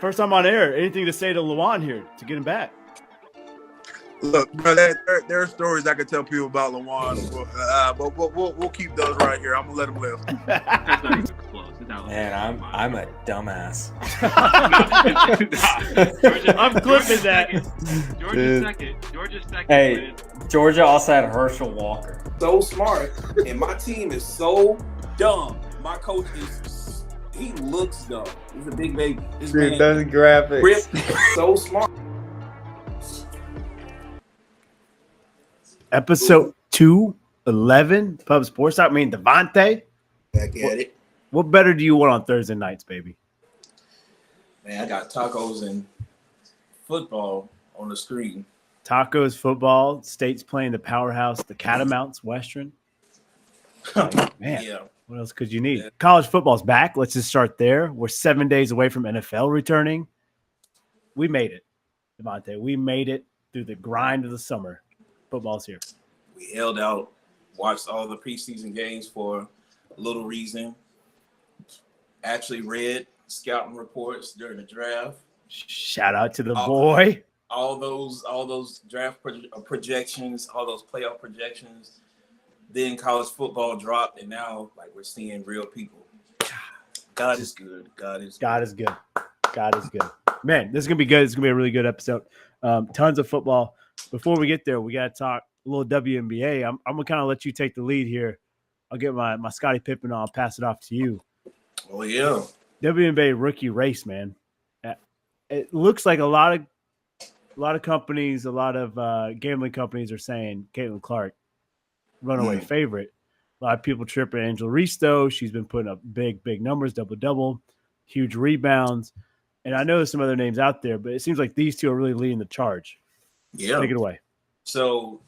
First time on air. Anything to say to Luan here to get him back? Look, bro, there are stories I could tell people about Luan, but we'll keep those right here. I'm gonna let him live. That's not even close. Man, I'm a dumbass. I'm clipping that. Georgia's second. Hey, Georgia also had Herschel Walker. So smart, and my team is so dumb. My coach he looks dumb. He's a big baby. This Dude, those graphics. Rip, so smart. Episode 211, Pub Sports Talk. I mean, Devontae. Back at it. What better do you want on Thursday nights, baby? Man, I got tacos and football on the screen. Tacos, football, State's playing the powerhouse, the Catamounts, Western. Man, Yeah. what else could you need? College football's back. Let's just start there. We're 7 days away from NFL returning. We made it, Devontae. We made it through the grind of the summer. Football's here. We held out, watched all the preseason games for a little reason. Actually read scouting reports during the draft. Shout out to the boy. All those draft projections, all those playoff projections. Then college football dropped, and now like we're seeing real people. God is good. God is good. Man, this is gonna be good. It's gonna be a really good episode. Tons of football. Before we get there, we gotta talk a little WNBA. I'm gonna kind of let you take the lead here. I'll get my Scottie Pippen on. I'll pass it off to you. Oh yeah. WNBA rookie race, man. It looks like a lot of companies, a lot of gambling companies are saying Caitlin Clark, runaway favorite. A lot of people tripping Angel Reese, though. She's been putting up big numbers, double, huge rebounds. And I know there's some other names out there, but it seems like these two are really leading the charge. Yeah. Take it away. So,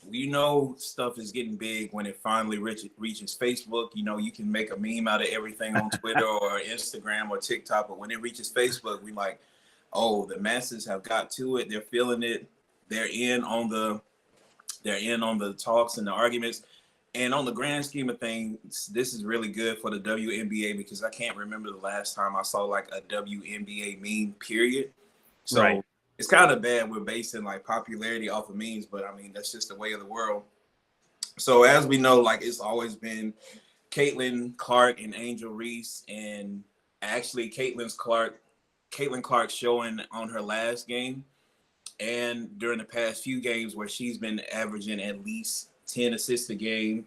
stuff is getting big when it finally reaches Facebook. You can make a meme out of everything on Twitter or Instagram or TikTok, but when it reaches Facebook, we like, oh, the masses have got to it. They're feeling it. They're in on the talks and the arguments. And on the grand scheme of things, this is really good for the WNBA because I can't remember the last time I saw like a WNBA meme, period. So right. It's kind of bad we're basing like popularity off of memes, but I mean, that's just the way of the world. So as we know, like it's always been Caitlin Clark and Angel Reese, and actually Caitlin Clark showing on her last game and during the past few games where she's been averaging at least 10 assists a game.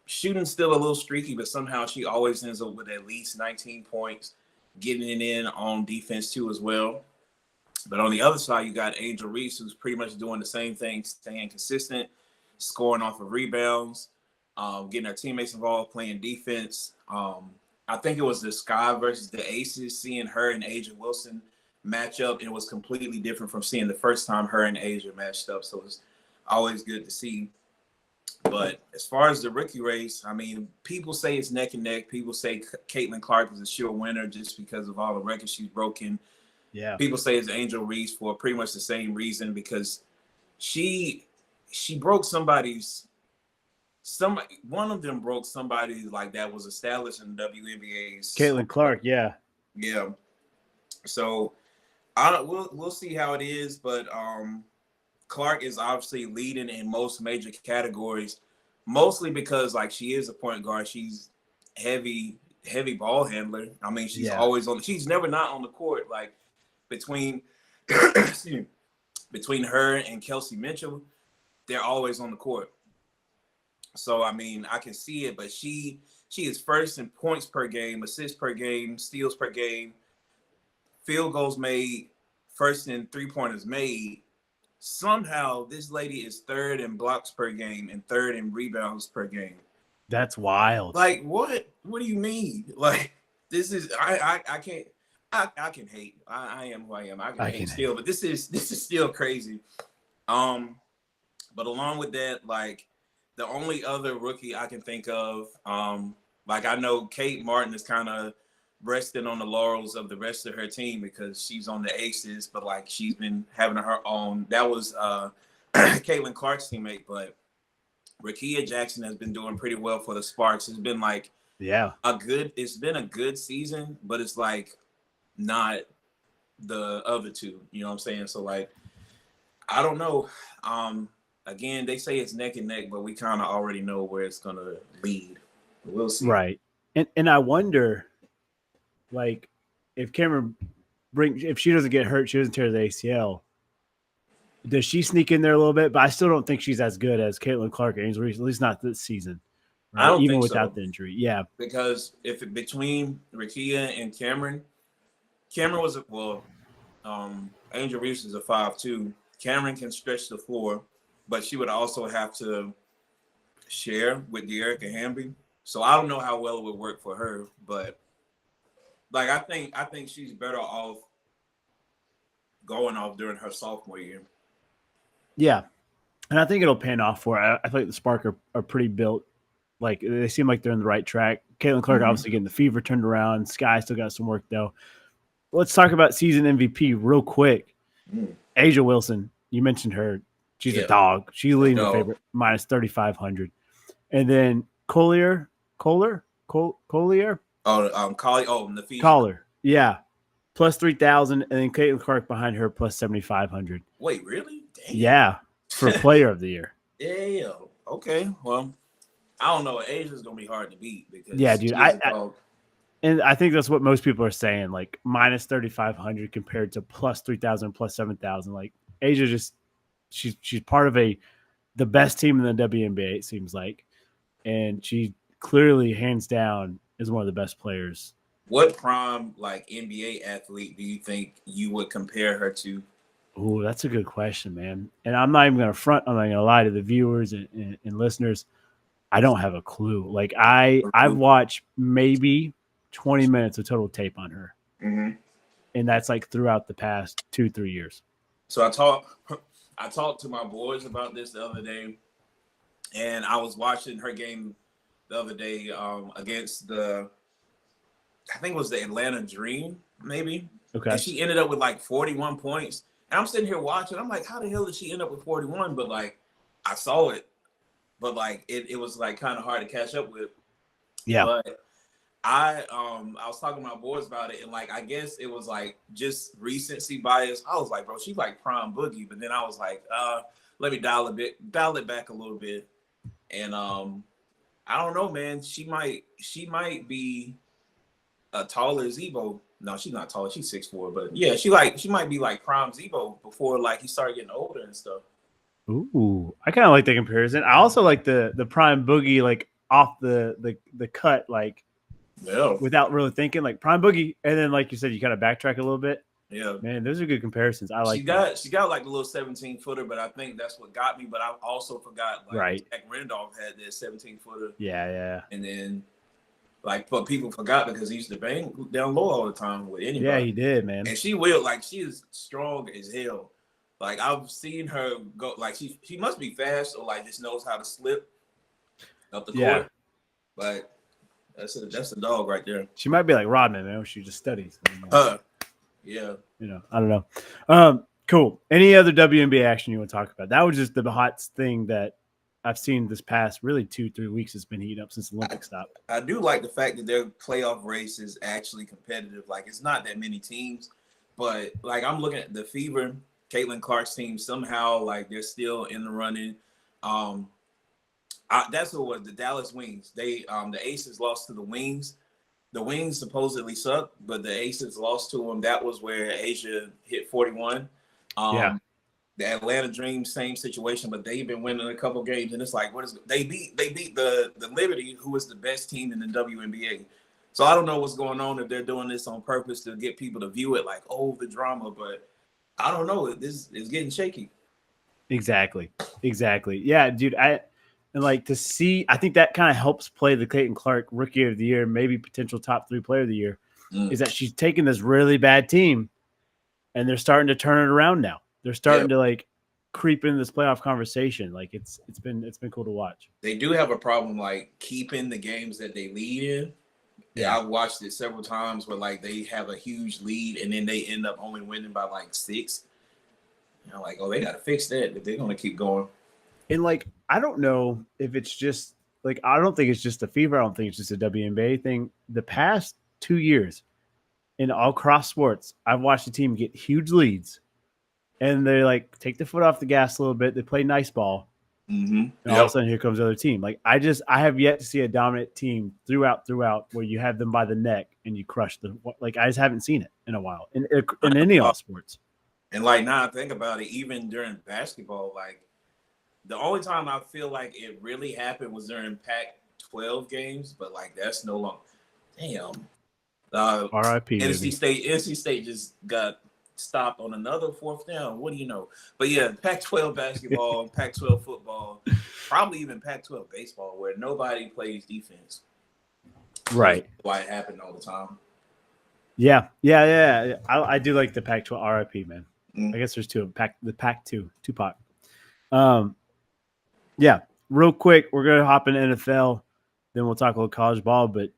Shooting still a little streaky, but somehow she always ends up with at least 19 points, getting it in on defense too as well. But on the other side, you got Angel Reese, who's pretty much doing the same thing, staying consistent, scoring off of rebounds, getting her teammates involved, playing defense. I think it was the Sky versus the Aces, seeing her and Asia Wilson match up. It was completely different from seeing the first time her and Asia matched up. So it's always good to see. But as far as the rookie race, I mean, people say it's neck and neck. People say Caitlin Clark is a sure winner just because of all the records she's broken. Yeah. People say it's Angel Reese for pretty much the same reason because she broke one of them broke somebody like that was established in the WNBA's. Caitlin Clark, yeah. Yeah. So we'll see how it is, but Clark is obviously leading in most major categories, mostly because like she is a point guard. She's heavy ball handler. I mean, she's always she's never not on the court. Like between her and Kelsey Mitchell, they're always on the court. So I mean, I can see it, but she is first in points per game, assists per game, steals per game, field goals made, first in 3-pointers made. Somehow this lady is third in blocks per game and third in rebounds per game. That's wild. Like what do you mean? Like this is I can't I can hate. I am who I am. I can hate still, but this is still crazy. But along with that, like the only other rookie I can think of, like I know Kate Martin is kind of resting on the laurels of the rest of her team because she's on the Aces, but like she's been having her own. That was Caitlin Clark's teammate, but Rickea Jackson has been doing pretty well for the Sparks. It's been like it's been a good season, but it's like not the other two. You know what I'm saying? So like, I don't know. Again, they say it's neck and neck, but we kind of already know where it's gonna lead. We'll see. Right. And I wonder, like, if Cameron if she doesn't get hurt, she doesn't tear the ACL. Does she sneak in there a little bit? But I still don't think she's as good as Caitlin Clark or Angel Reese, at least not this season. Right? I don't even think without so. the injury. Yeah. Because if between Rakia and Cameron was Angel Reese is a 5'2". Cameron can stretch the floor, but she would also have to share with Dearica Hamby. So I don't know how well it would work for her, but like I think she's better off going off during her sophomore year. Yeah. And I think it'll pan off for her. I feel like the Spark are pretty built. Like, they seem like they're in the right track. Caitlin Clark obviously getting the fever turned around. Sky still got some work, though. Let's talk about season MVP real quick. Asia Wilson, you mentioned her. She's a dog. She's leading the favorite, minus 3,500. And then Collier. Oh, Nafisa. Collier. Yeah. Plus 3,000. And then Caitlin Clark behind her, plus 7,500. Wait, really? Damn. Yeah. For player of the year. Yeah. Okay. Well, I don't know. Asia's going to be hard to beat. Because yeah, dude. And I think that's what most people are saying, like minus 3,500 compared to plus 3,000, plus 7,000. Like, Asia just she's part of the best team in the WNBA, it seems like, and she clearly, hands down, is one of the best players. What prime like NBA athlete do you think you would compare her to? Oh, that's a good question, man. And I'm not even going to front. I'm not going to lie to the viewers and listeners. I don't have a clue. Like, I've watched maybe 20 minutes of total tape on her. Mm-hmm. And that's like throughout the past 2-3 years. So I talked to my boys about this the other day, and I was watching her game the other day against I think it was the Atlanta Dream, maybe. Okay. And she ended up with like 41 points. And I'm sitting here watching. I'm like, how the hell did she end up with 41? But like, I saw it, but like it was like kind of hard to catch up with. Yeah. But I was talking to my boys about it, and like I guess it was like just recency bias. I was like, bro, she's like prime Boogie, but then I was like, let me dial it back a little bit. And I don't know, man. She might be a taller Zebo. No, she's not taller. She's 6'4", but yeah, she might be like prime Zebo before like he started getting older and stuff. Ooh, I kind of like the comparison. I also like the prime Boogie, like off the cut, like. Yeah. Without really thinking, like prime Boogie, and then like you said, you kind of backtrack a little bit. Yeah, man, those are good comparisons. I like. She got like a little 17-footer, but I think that's what got me. But I also forgot like Jack Randolph had that 17-footer. Yeah. And then but people forgot because he used to bang down low all the time with anybody. Yeah, he did, man. And she is strong as hell. Like I've seen her go. Like she must be fast or like just knows how to slip up the court. But. That's the dog right there. She might be like Rodman, man. She just studies. Yeah. I don't know. Cool. Any other WNBA action you want to talk about? That was just the hot thing that I've seen this past really 2-3 weeks. It's been heating up since the Olympics stopped. I do like the fact that their playoff race is actually competitive. Like, it's not that many teams, but like I'm looking at the Fever, Caitlin Clark's team. Somehow, like they're still in the running. That's what was the Dallas Wings. They the Aces lost to the Wings. The Wings supposedly suck, but the Aces lost to them. That was where Asia hit 41. The Atlanta Dream, same situation, but they've been winning a couple games, and it's like, they beat the Liberty, who is the best team in the WNBA. So I don't know what's going on, if they're doing this on purpose to get people to view it like, oh, the drama, but I don't know. This is getting shaky. Exactly. Yeah, dude. And like to see, I think that kind of helps play the Caitlin Clark Rookie of the Year, maybe potential top 3 player of the year, is that she's taken this really bad team and they're starting to turn it around now. They're starting to like creep into this playoff conversation. Like it's been cool to watch. They do have a problem like keeping the games that they lead in. Yeah, I've watched it several times where like they have a huge lead and then they end up only winning by like 6. And I'm like, oh, they got to fix that if they're going to keep going. And like, I don't know if it's just like, I don't think it's just a Fever. I don't think it's just a WNBA thing. The past 2 years, in all cross sports, I've watched a team get huge leads, and they like take the foot off the gas a little bit. They play nice ball, Mm-hmm. and all of a sudden here comes the other team. Like I have yet to see a dominant team throughout where you have them by the neck and you crush the like. I just haven't seen it in a while in any all sports. And like now I think about it, even during basketball, like the only time I feel like it really happened was during Pac-12 games, but like that's no longer. Damn. R.I.P. NC State just got stopped on another fourth down. What do you know? But yeah, Pac-12 basketball, Pac-12 football, probably even Pac-12 baseball, where nobody plays defense. Right. That's why it happened all the time. Yeah. I do like the Pac-12 R.I.P. man. I guess there's two of them. The Pac-2, Tupac. Yeah, real quick, we're gonna hop in NFL, then we'll talk a little college ball. But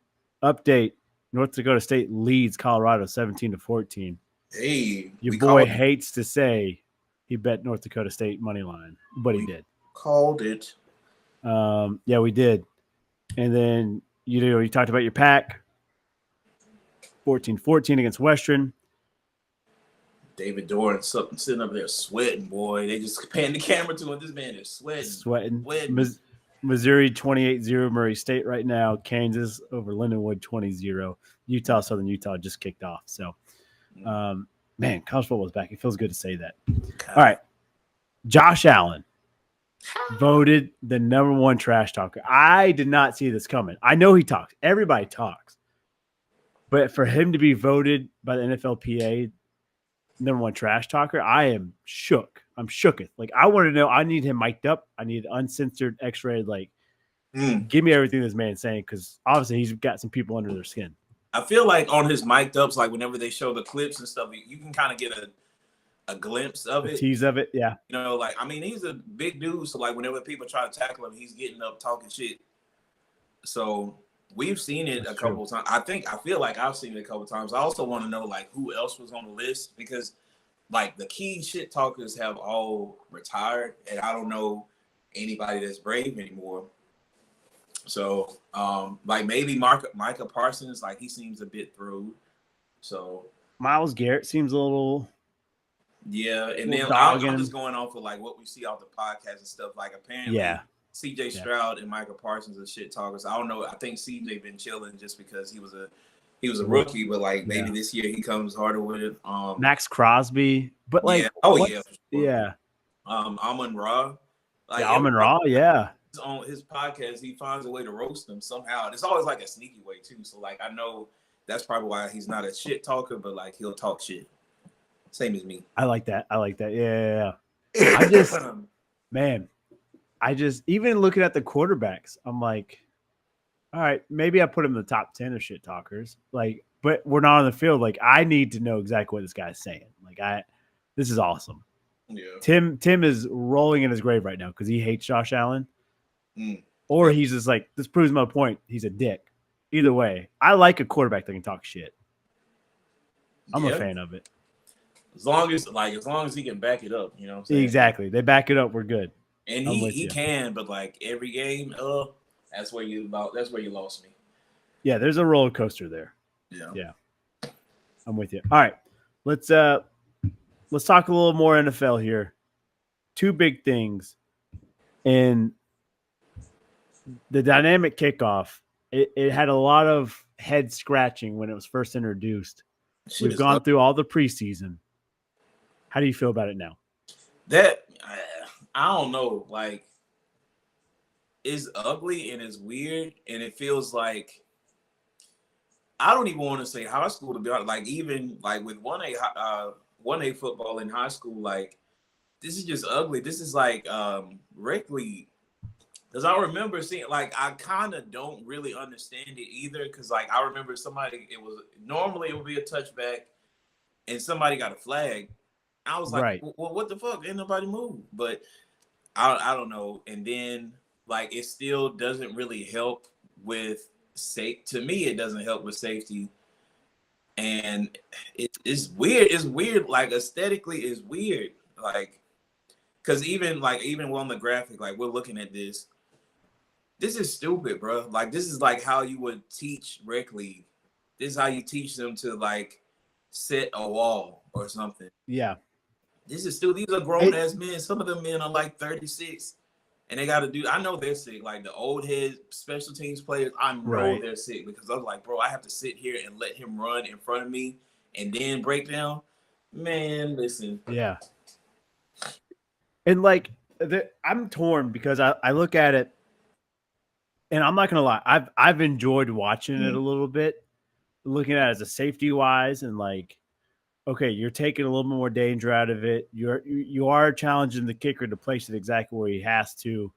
update: North Dakota State leads Colorado 17-14. Hey, your boy hates to say he bet North Dakota State money line, but he did. Called it. Yeah, we did. And then you talked about your pack 14-14 against Western. David Doran sitting up there sweating, boy. They just pan the camera to him. This man is sweating. Missouri 28-0 Murray State right now. Kansas over Lindenwood 20-0. Utah, Southern Utah just kicked off. So, man, college football is back. It feels good to say that. God. All right. Josh Allen voted the number one trash talker. I did not see this coming. I know he talks. Everybody talks. But for him to be voted by the NFLPA number one trash talker, I am shook. I'm shooketh. Like, I want to know. I need him mic'd up. I need uncensored, X-rated. Like, give me everything this man's saying, because obviously he's got some people under their skin. I feel like on his mic'd ups, like whenever they show the clips and stuff, you can kind of get a glimpse of it. A tease of it, yeah. You know, like, I mean, he's a big dude, so like whenever people try to tackle him, he's getting up talking shit. So we've seen it a couple of times. I feel like I've seen it a couple of times. I also want to know like who else was on the list, because like the key shit talkers have all retired, and I don't know anybody that's brave anymore. So like maybe Micah Parsons, like he seems a bit through. So Myles Garrett seems a little. Yeah, and then I'm just going off of like what we see off the podcast and stuff. Like apparently, CJ Stroud and Micah Parsons are shit talkers. I don't know. I think CJ been chilling just because he was a rookie, but like maybe this year he comes harder with it. Max Crosby, but like Amon-Ra, like Amon-Ra, on his podcast he finds a way to roast them somehow. And it's always like a sneaky way too. So like I know that's probably why he's not a shit talker, but like he'll talk shit. Same as me. I like that. Yeah. I just even looking at the quarterbacks, I'm like, all right, maybe I put him in the top 10 of shit talkers. Like, but we're not on the field. Like, I need to know exactly what this guy's saying. Like, this is awesome. Yeah. Tim is rolling in his grave right now because he hates Josh Allen. Or he's just like, this proves my point. He's a dick. Either way, I like a quarterback that can talk shit. I'm a fan of it. As long as he can back it up, you know what I'm saying? Exactly. They back it up, we're good. And he can, but like every game, that's where you lost me. Yeah, there's a roller coaster there. Yeah. I'm with you. All right. Let's talk a little more NFL here. Two big things. In the dynamic kickoff, it had a lot of head scratching when it was first introduced. We've gone through all the preseason. How do you feel about it now? That I don't know. Like, it's ugly and it's weird, and it feels like I don't even want to say high school, to be honest. Like, even like with 1A football in high school, like this is just ugly. This is like rec league. Because I remember seeing, like, I kind of don't really understand it either. Because, like, I remember normally it would be a touchback and somebody got a flag. I was like, well, what the fuck? Ain't nobody move. But I don't know. And then, like, it still doesn't really help with safety. To me, it doesn't help with safety. And it's weird. It's weird. Like, aesthetically, it's weird. Like, because even on the graphic, like, we're looking at this. This is stupid, bro. Like, this is like how you would teach rec league. This is how you teach them to, like, set a wall or something. Yeah. These are grown ass men. Some of them men are like 36, and they got to do. I know they're sick. Like the old head special teams players, I know they're sick because I'm like, bro, I have to sit here and let him run in front of me and then break down. Man, listen. Yeah. And like, I'm torn because I look at it, and I'm not gonna lie, I've enjoyed watching it a little bit, looking at it as a safety wise, and like, okay, you're taking a little bit more danger out of it. You are challenging the kicker to place it exactly where he has to.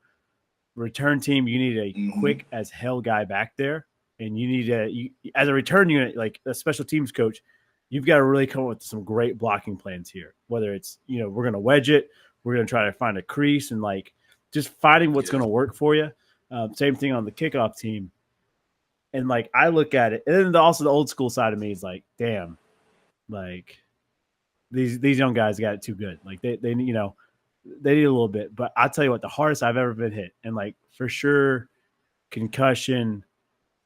Return team, you need a quick as hell guy back there, and you need as a return unit, like a special teams coach, you've got to really come up with some great blocking plans here. Whether it's we're gonna wedge it, we're gonna try to find a crease, and like just finding what's gonna work for you. Same thing on the kickoff team. And like I look at it, and then also the old school side of me is like, damn, like these young guys got it too good. Like they need a little bit. But I'll tell you what, the hardest I've ever been hit, and like for sure, concussion.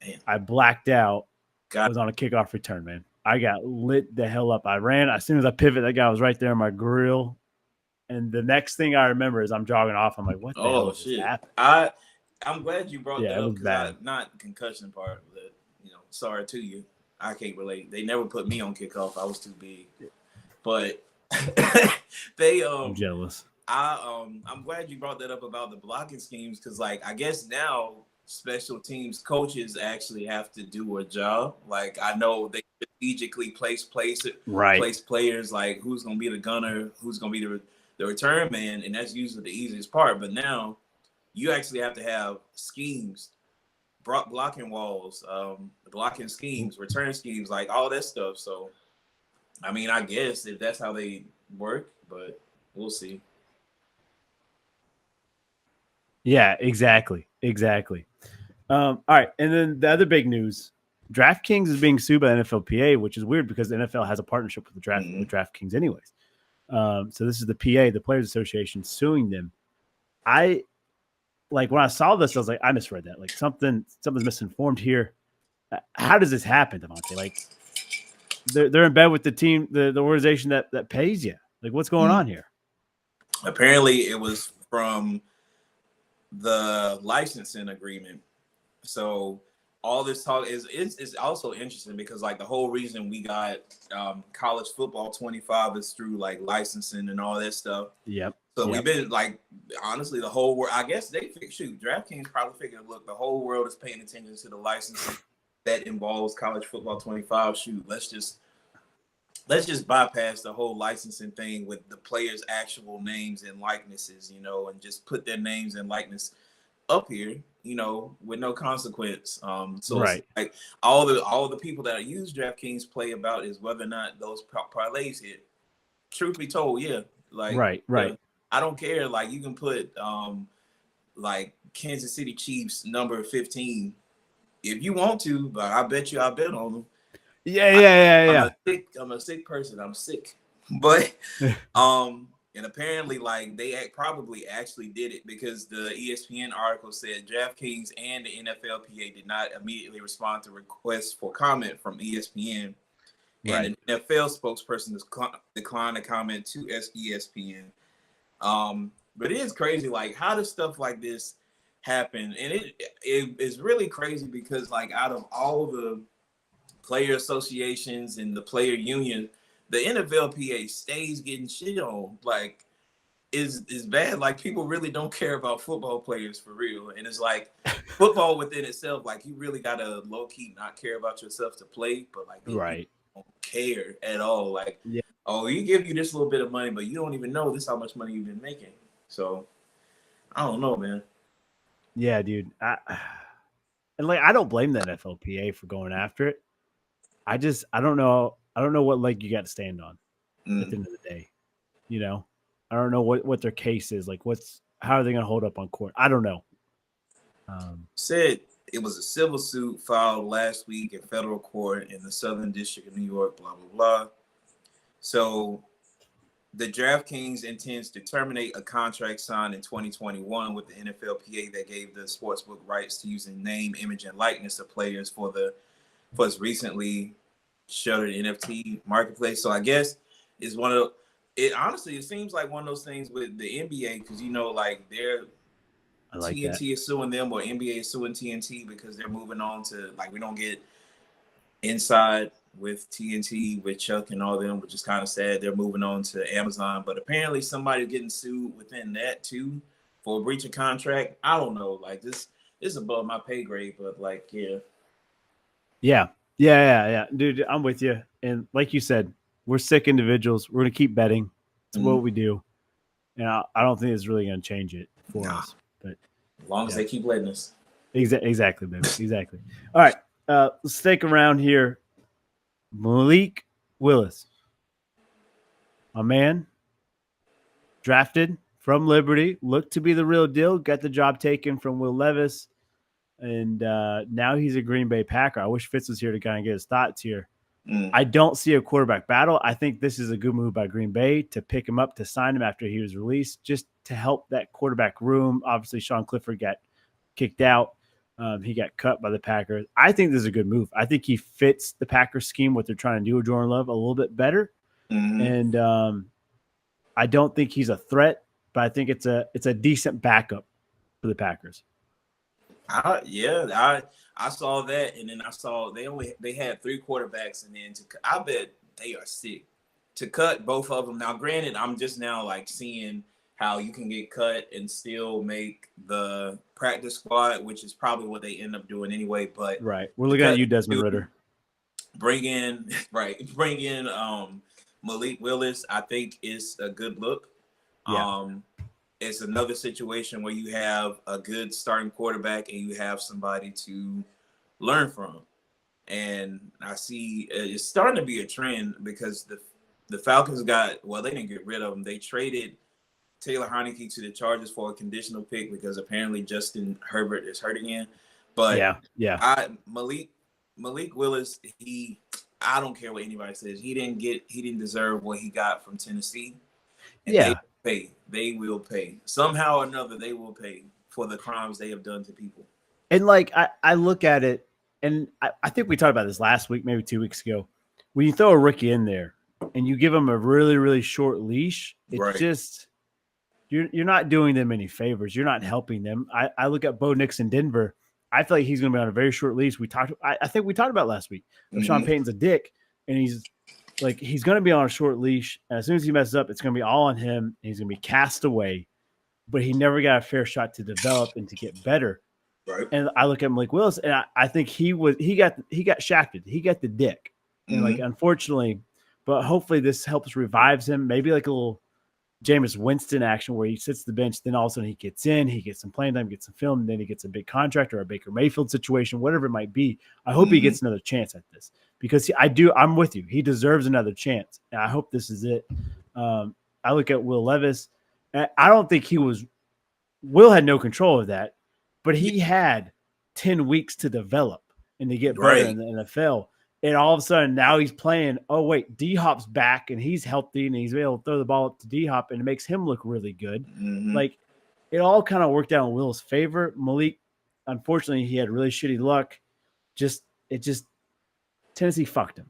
Man. I blacked out. Was on a kickoff return, man. I got lit the hell up. I ran as soon as I pivoted. That guy was right there in my grill. And the next thing I remember is I'm jogging off. I'm like, what the hell just happened? I'm glad you brought that up because not concussion part, but sorry to you. I can't relate. They never put me on kickoff. I was too big. But I'm jealous. I'm glad you brought that up about the blocking schemes because like I guess now special teams coaches actually have to do a job. Like I know they strategically place players like who's gonna be the gunner, who's gonna be the return man, and that's usually the easiest part. But now you actually have to have schemes, blocking walls, blocking schemes, return schemes, like all that stuff. So, I mean, I guess if that's how they work, but we'll see. Yeah, exactly. All right, and then the other big news: DraftKings is being sued by the NFLPA, which is weird because the NFL has a partnership with the DraftKings, anyways. So this is the PA, the Players Association, suing them. I like when I saw this, I was like, I misread that. Like something's misinformed here. How does this happen, Devontae? Like they're in bed with the team, the organization that pays you. Like what's going on here? Apparently, it was from the licensing agreement. So all this talk is also interesting because like the whole reason we got college football 25 is through like licensing and all that stuff. Yep. So we've been like honestly the whole world. I guess DraftKings probably figured, look, the whole world is paying attention to the licensing that involves college football 25. Shoot, let's just bypass the whole licensing thing with the players' actual names and likenesses, and just put their names and likeness up here, with no consequence. So right. Like all the people that use DraftKings play about is whether or not those parlays hit. Truth be told, yeah. Like right. I don't care. Like you can put like Kansas City Chiefs number 15 if you want to, but I bet on them. Yeah. I'm a sick person. I'm sick, but and apparently, like they probably actually did it because the ESPN article said DraftKings and the NFLPA did not immediately respond to requests for comment from ESPN, and the NFL spokesperson declined to comment to ESPN. But it is crazy, like how does stuff like this happen? And it is really crazy because like out of all the player associations and the player union, the NFLPA stays getting shit on. Like is bad. Like people really don't care about football players for real. And it's like football within itself, like you really gotta low key not care about yourself to play, but like don't care at all. Like we give you this little bit of money, but you don't even know this how much money you've been making. So I don't know, man. Yeah, dude. And like I don't blame the NFLPA for going after it. I don't know what leg you got to stand on at the end of the day. I don't know what their case is. Like how are they going to hold up on court? I don't know. Said it was a civil suit filed last week in federal court in the Southern District of New York, blah, blah, blah. So the DraftKings intends to terminate a contract signed in 2021 with the NFLPA that gave the sportsbook rights to using name, image, and likeness of players for its recently shuttered NFT marketplace. So I guess it's one of it. Honestly, it seems like one of those things with the NBA because like they're I like that. TNT is suing them or NBA is suing TNT because they're moving on to like we don't get inside with TNT with Chuck and all them, which is kind of sad. They're moving on to Amazon, but apparently somebody's getting sued within that too for a breach of contract. I don't know. Like this is above my pay grade, but like Yeah. Dude, I'm with you. And like you said, we're sick individuals. We're going to keep betting. It's what we do. And I don't think it's really going to change it for us. But as long as they keep letting us. Exactly, baby. Exactly. All right. Let's stick around here. Malik Willis. My man. Drafted from Liberty. Looked to be the real deal. Got the job taken from Will Levis. And now he's a Green Bay Packer. I wish Fitz was here to kind of get his thoughts here. I don't see a quarterback battle. I think this is a good move by Green Bay to pick him up, to sign him after he was released, just to help that quarterback room. Obviously, Sean Clifford got kicked out. He got cut by the Packers. I think this is a good move. I think he fits the Packers scheme, what they're trying to do with Jordan Love, a little bit better. And I don't think he's a threat, but I think it's a decent backup for the Packers. I saw that, and then I saw they had 3 quarterbacks, and then I bet they are sick to cut both of them. Now, granted, I'm just now like seeing how you can get cut and still make the practice squad, which is probably what they end up doing anyway. But right, we're looking at you, Desmond Ridder. Bring in Malik Willis. I think is a good look. Yeah. It's another situation where you have a good starting quarterback and you have somebody to learn from. And I see it's starting to be a trend because the Falcons they didn't get rid of him. They traded Taylor Heineke to the Chargers for a conditional pick because apparently Justin Herbert is hurt again. But Malik Willis, I don't care what anybody says. He didn't deserve what he got from Tennessee. And they will pay. Somehow or another, they will pay for the crimes they have done to people. And like I look at it, and I think we talked about this last week, maybe 2 weeks ago. When you throw a rookie in there and you give him a really, really short leash, it's just you're not doing them any favors. You're not helping them. I look at Bo Nix in Denver. I feel like he's going to be on a very short leash. I think we talked about last week. Sean Payton's a dick, and he's going to be on a short leash. And as soon as he messes up, it's going to be all on him. And he's going to be cast away. But he never got a fair shot to develop and to get better. Right. And I look at Malik Willis, and I think he got shafted. He got the dick. And unfortunately, but hopefully this helps revives him. Maybe like a little Jameis Winston action where he sits the bench, then all of a sudden he gets in, he gets some playing time, gets some film, and then he gets a big contract or a Baker Mayfield situation, whatever it might be. I hope he gets another chance at this because I'm with you. He deserves another chance. And I hope this is it. I look at Will Levis. And I don't think Will had no control of that, but he had 10 weeks to develop and to get better in the NFL. And all of a sudden now he's playing. Oh, wait, D-Hop's back and he's healthy and he's able to throw the ball up to D-Hop and it makes him look really good. Like it all kind of worked out in Will's favor. Malik, unfortunately, he had really shitty luck. Tennessee fucked him.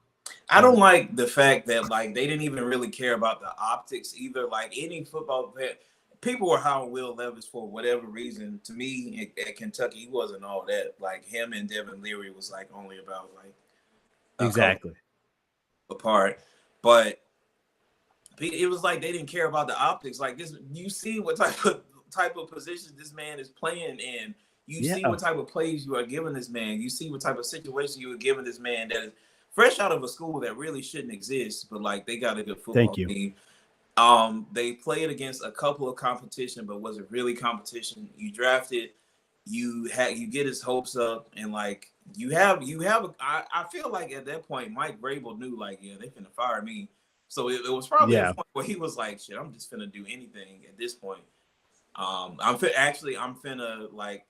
I don't like the fact that like they didn't even really care about the optics either. Like any football player, people were hiring Will Levis for whatever reason. To me, at Kentucky, he wasn't all that. Like him and Devin Leary was like only about like exactly apart. But it was like they didn't care about the optics. Like this, you see what type of positions this man is playing in. You see what type of plays you are giving this man. You see what type of situation you are giving this man that is fresh out of a school that really shouldn't exist, but like they got a good football team. They played against a couple of competition, but was it really competition? You drafted, you get his hopes up, and like I feel like at that point Mike Vrabel knew like they finna fire me, so it was probably a point where he was like, shit, I'm just finna do anything at this point. I'm finna like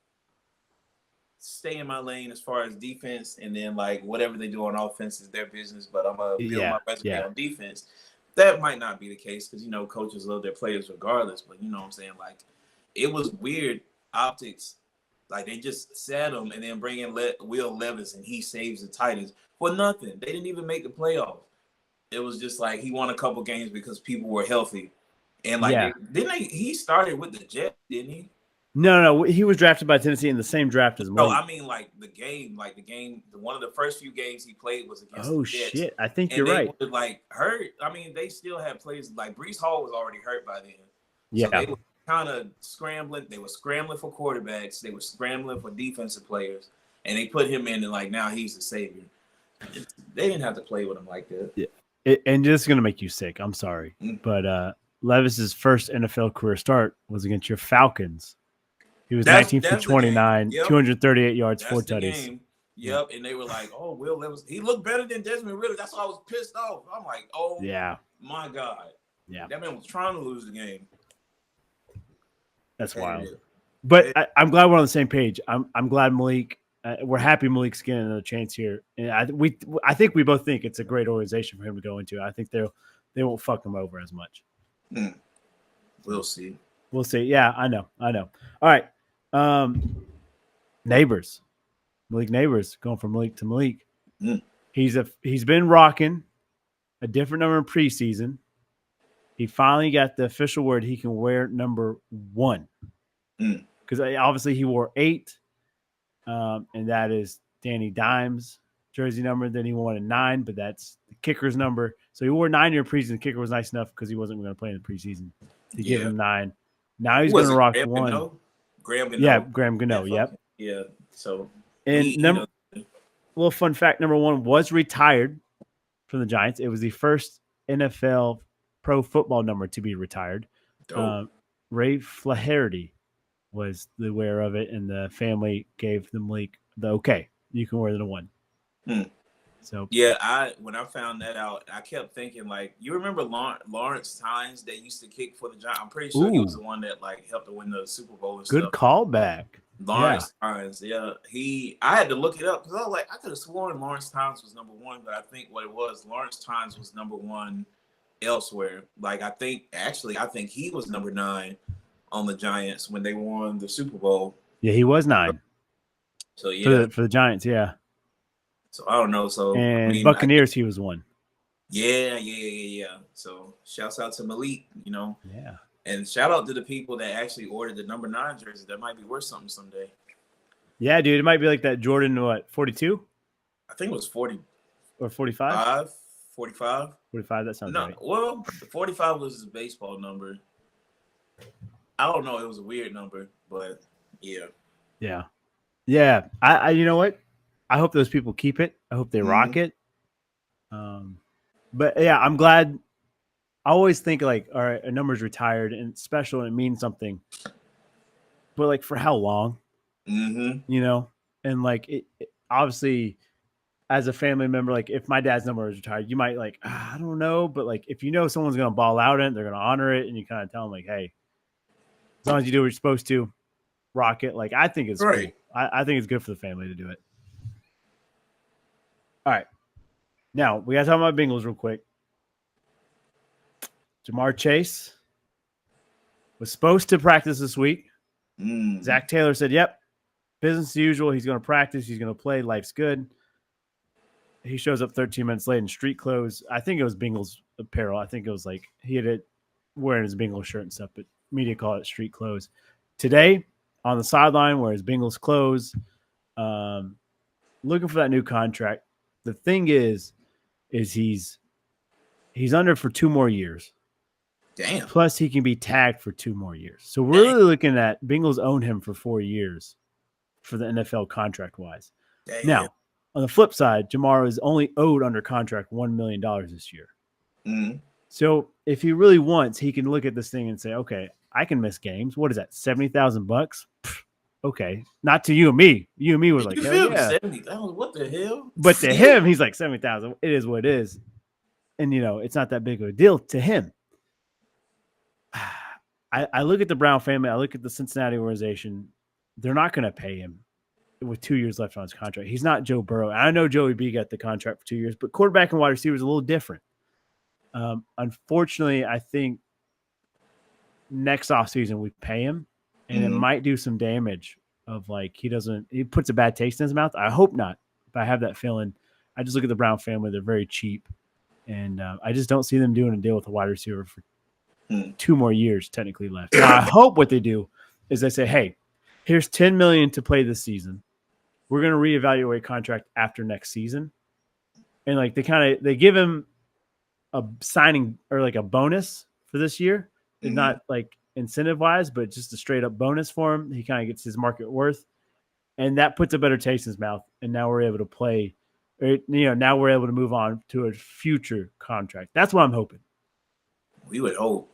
stay in my lane as far as defense, and then like whatever they do on offense is their business, but I'm gonna build my resume on defense. That might not be the case because coaches love their players regardless, but you know what I'm saying, like it was weird optics Like they just sat him and then bring in Will Levis and he saves the Titans for nothing. They didn't even make the playoffs. It was just like he won a couple games because people were healthy. And like he started with the Jets, didn't he? No, he was drafted by Tennessee in the same draft as Malik. No, I mean one of the first few games he played was against the Jets. Shit. I think you're right. Were, like hurt. I mean, they still had players like Breece Hall was already hurt by then. Yeah. So they were kind of scrambling. They were scrambling for quarterbacks. They were scrambling for defensive players. And they put him in and like now he's the savior. They didn't have to play with him like that. Yeah. And this is gonna make you sick. I'm sorry. But Levis's first NFL career start was against your Falcons. He was 19 for 29, 238 yards, 4 tutties. Yep, and they were like, "Oh, Will Levis, he looked better than Desmond Ridder." That's why I was pissed off. I'm like, "Oh, yeah, my God, yeah, that man was trying to lose the game." That's wild. But I'm glad we're on the same page. I'm glad Malik. We're happy Malik's getting another chance here, and I think we both think it's a great organization for him to go into. I think they won't fuck him over as much. We'll see. We'll see. Yeah, I know. All right. Neighbors. Malik Neighbors going from Malik to Malik. He's been rocking a different number in preseason. He finally got the official word he can wear number 1. Because obviously he wore 8. And that is Danny Dimes' jersey number. Then he wanted 9, but that's the kicker's number. So he wore 9 in preseason. The kicker was nice enough because he wasn't going to play in the preseason. He gave him 9. Now he's going to rock 1. Graham Gano. Yeah, Graham Gano. Yep. Yeah. So, and little fun fact: number 1 was retired from the Giants. It was the first NFL pro football number to be retired. Ray Flaherty was the wearer of it, and the family gave the Malik the okay. You can wear the 1. So yeah, when I found that out, I kept thinking like, you remember Lawrence Tynes that used to kick for the Giants? I'm pretty sure he was the one that like helped to win the Super Bowl and good stuff. callback. Lawrence Tynes, yeah. I had to look it up because I was like, I could have sworn Lawrence Tynes was number 1, but I think what it was, Lawrence Tynes was number 1 elsewhere. Like I think he was number 9 on the Giants when they won the Super Bowl. Yeah, he was 9. So yeah, for the Giants, yeah. So I don't know. So and Buccaneers, he was 1. Yeah. So shouts out to Malik, Yeah. And shout out to the people that actually ordered the number 9 jersey. That might be worth something someday. Yeah, dude. It might be like that Jordan, 42? I think it was 40. Or 45? 45. 45, that sounds right. Well, the 45 was his baseball number. I don't know. It was a weird number, but yeah. Yeah. Yeah. I you know what? I hope those people keep it. I hope they rock it. But yeah, I'm glad. I always think like, all right, a number's retired and it's special and it means something. But like for how long? And like it obviously as a family member, like if my dad's number is retired, you might like, I don't know. But like if you know someone's gonna ball out in it, they're gonna honor it, and you kind of tell them like, hey, as long as you do what you're supposed to, rock it. Like I think it's right. Cool. I think it's good for the family to do it. All right. Now, we got to talk about Bengals real quick. Jamar Chase was supposed to practice this week. Zach Taylor said, yep, business as usual. He's going to practice. He's going to play. Life's good. He shows up 13 minutes late in street clothes. I think it was Bengals apparel. I think it was like he had it wearing his Bengals shirt and stuff, but media call it street clothes. Today, on the sideline, wears Bengals clothes, looking for that new contract. The thing is he's under for 2 more years. Damn. Plus, he can be tagged for 2 more years. So we're really looking at Bengals own him for 4 years for the NFL contract-wise. Damn. Now, on the flip side, Jamar is only owed under contract $1 million this year. So if he really wants, he can look at this thing and say, okay, I can miss games. What is that, $70,000? Okay, not to you and me. You and me were like, hell yeah. 70,000. What the hell? But to him, he's like 70,000. It is what it is, and it's not that big of a deal to him. I look at the Brown family. I look at the Cincinnati organization. They're not going to pay him with 2 years left on his contract. He's not Joe Burrow. I know Joey B got the contract for 2 years, but quarterback and wide receiver is a little different. Unfortunately, I think next offseason we pay him. And it might do some damage of like he puts a bad taste in his mouth. I hope not, but I have that feeling. I just look at the Brown family; they're very cheap, and I just don't see them doing a deal with a wide receiver for 2 more years technically left. Now, I hope what they do is they say, "Hey, here's $10 million to play this season. We're going to reevaluate contract after next season," and like they give him a signing or like a bonus for this year, and not like incentive wise, but just a straight up bonus for him. He kind of gets his market worth, and that puts a better taste in his mouth. And now we're able to play, now we're able to move on to a future contract. That's what I'm hoping. We would hope.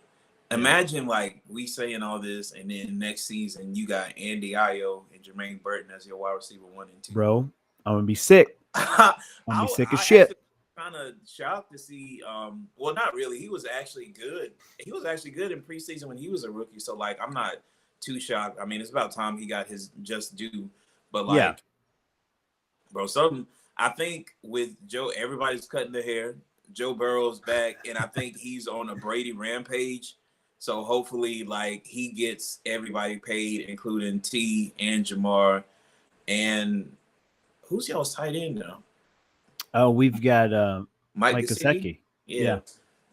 Imagine like we saying all this, and then next season you got Andy Ayo and Jermaine Burton as your wide receiver 1 and 2. Bro, I'm gonna be sick. I'm gonna be sick as shit. Kind of shocked to see. Well, not really. He was actually good. He was actually good in preseason when he was a rookie. So like, I'm not too shocked. I mean, it's about time he got his just due. But like, bro, I think with Joe, everybody's cutting their hair. Joe Burrow's back, and I think he's on a Brady rampage. So hopefully, like, he gets everybody paid, including T and Jamar. And who's y'all's tight end now? Oh, we've got Mike Gesicki. Yeah.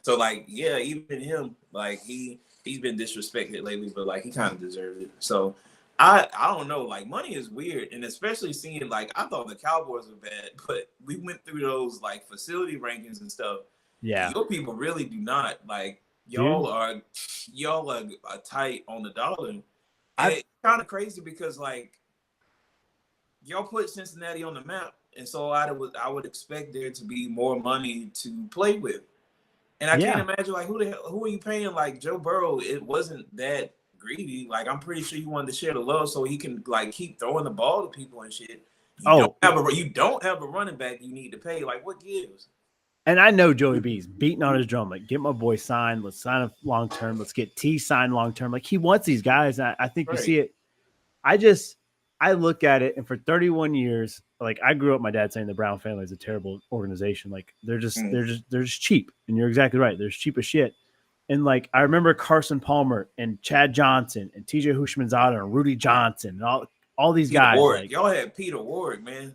So like, yeah, even him, like he's been disrespected lately, but like he kind of deserved it. So I don't know, like money is weird, and especially seeing like I thought the Cowboys were bad, but we went through those like facility rankings and stuff. Yeah, your people really do not like y'all are tight on the dollar. It's kind of crazy because like y'all put Cincinnati on the map. And so I would expect there to be more money to play with. And I can't imagine like who are you paying? Like Joe Burrow, it wasn't that greedy. Like I'm pretty sure he wanted to share the love so he can like keep throwing the ball to people and shit. You don't have a running back you need to pay. Like what gives? And I know Joey B's beating on his drum. Like, get my boy signed. Let's sign him long term. Let's get T signed long term. Like he wants these guys. I think you see it. I look at it, and for 31 years, like I grew up, my dad saying the Brown family is a terrible organization. Like they're just cheap, and you're exactly right. They're cheap as shit. And like I remember Carson Palmer and Chad Johnson and T.J. Houshmandzadeh and Rudy Johnson and all these guys. Like, y'all had Peter Ward, man.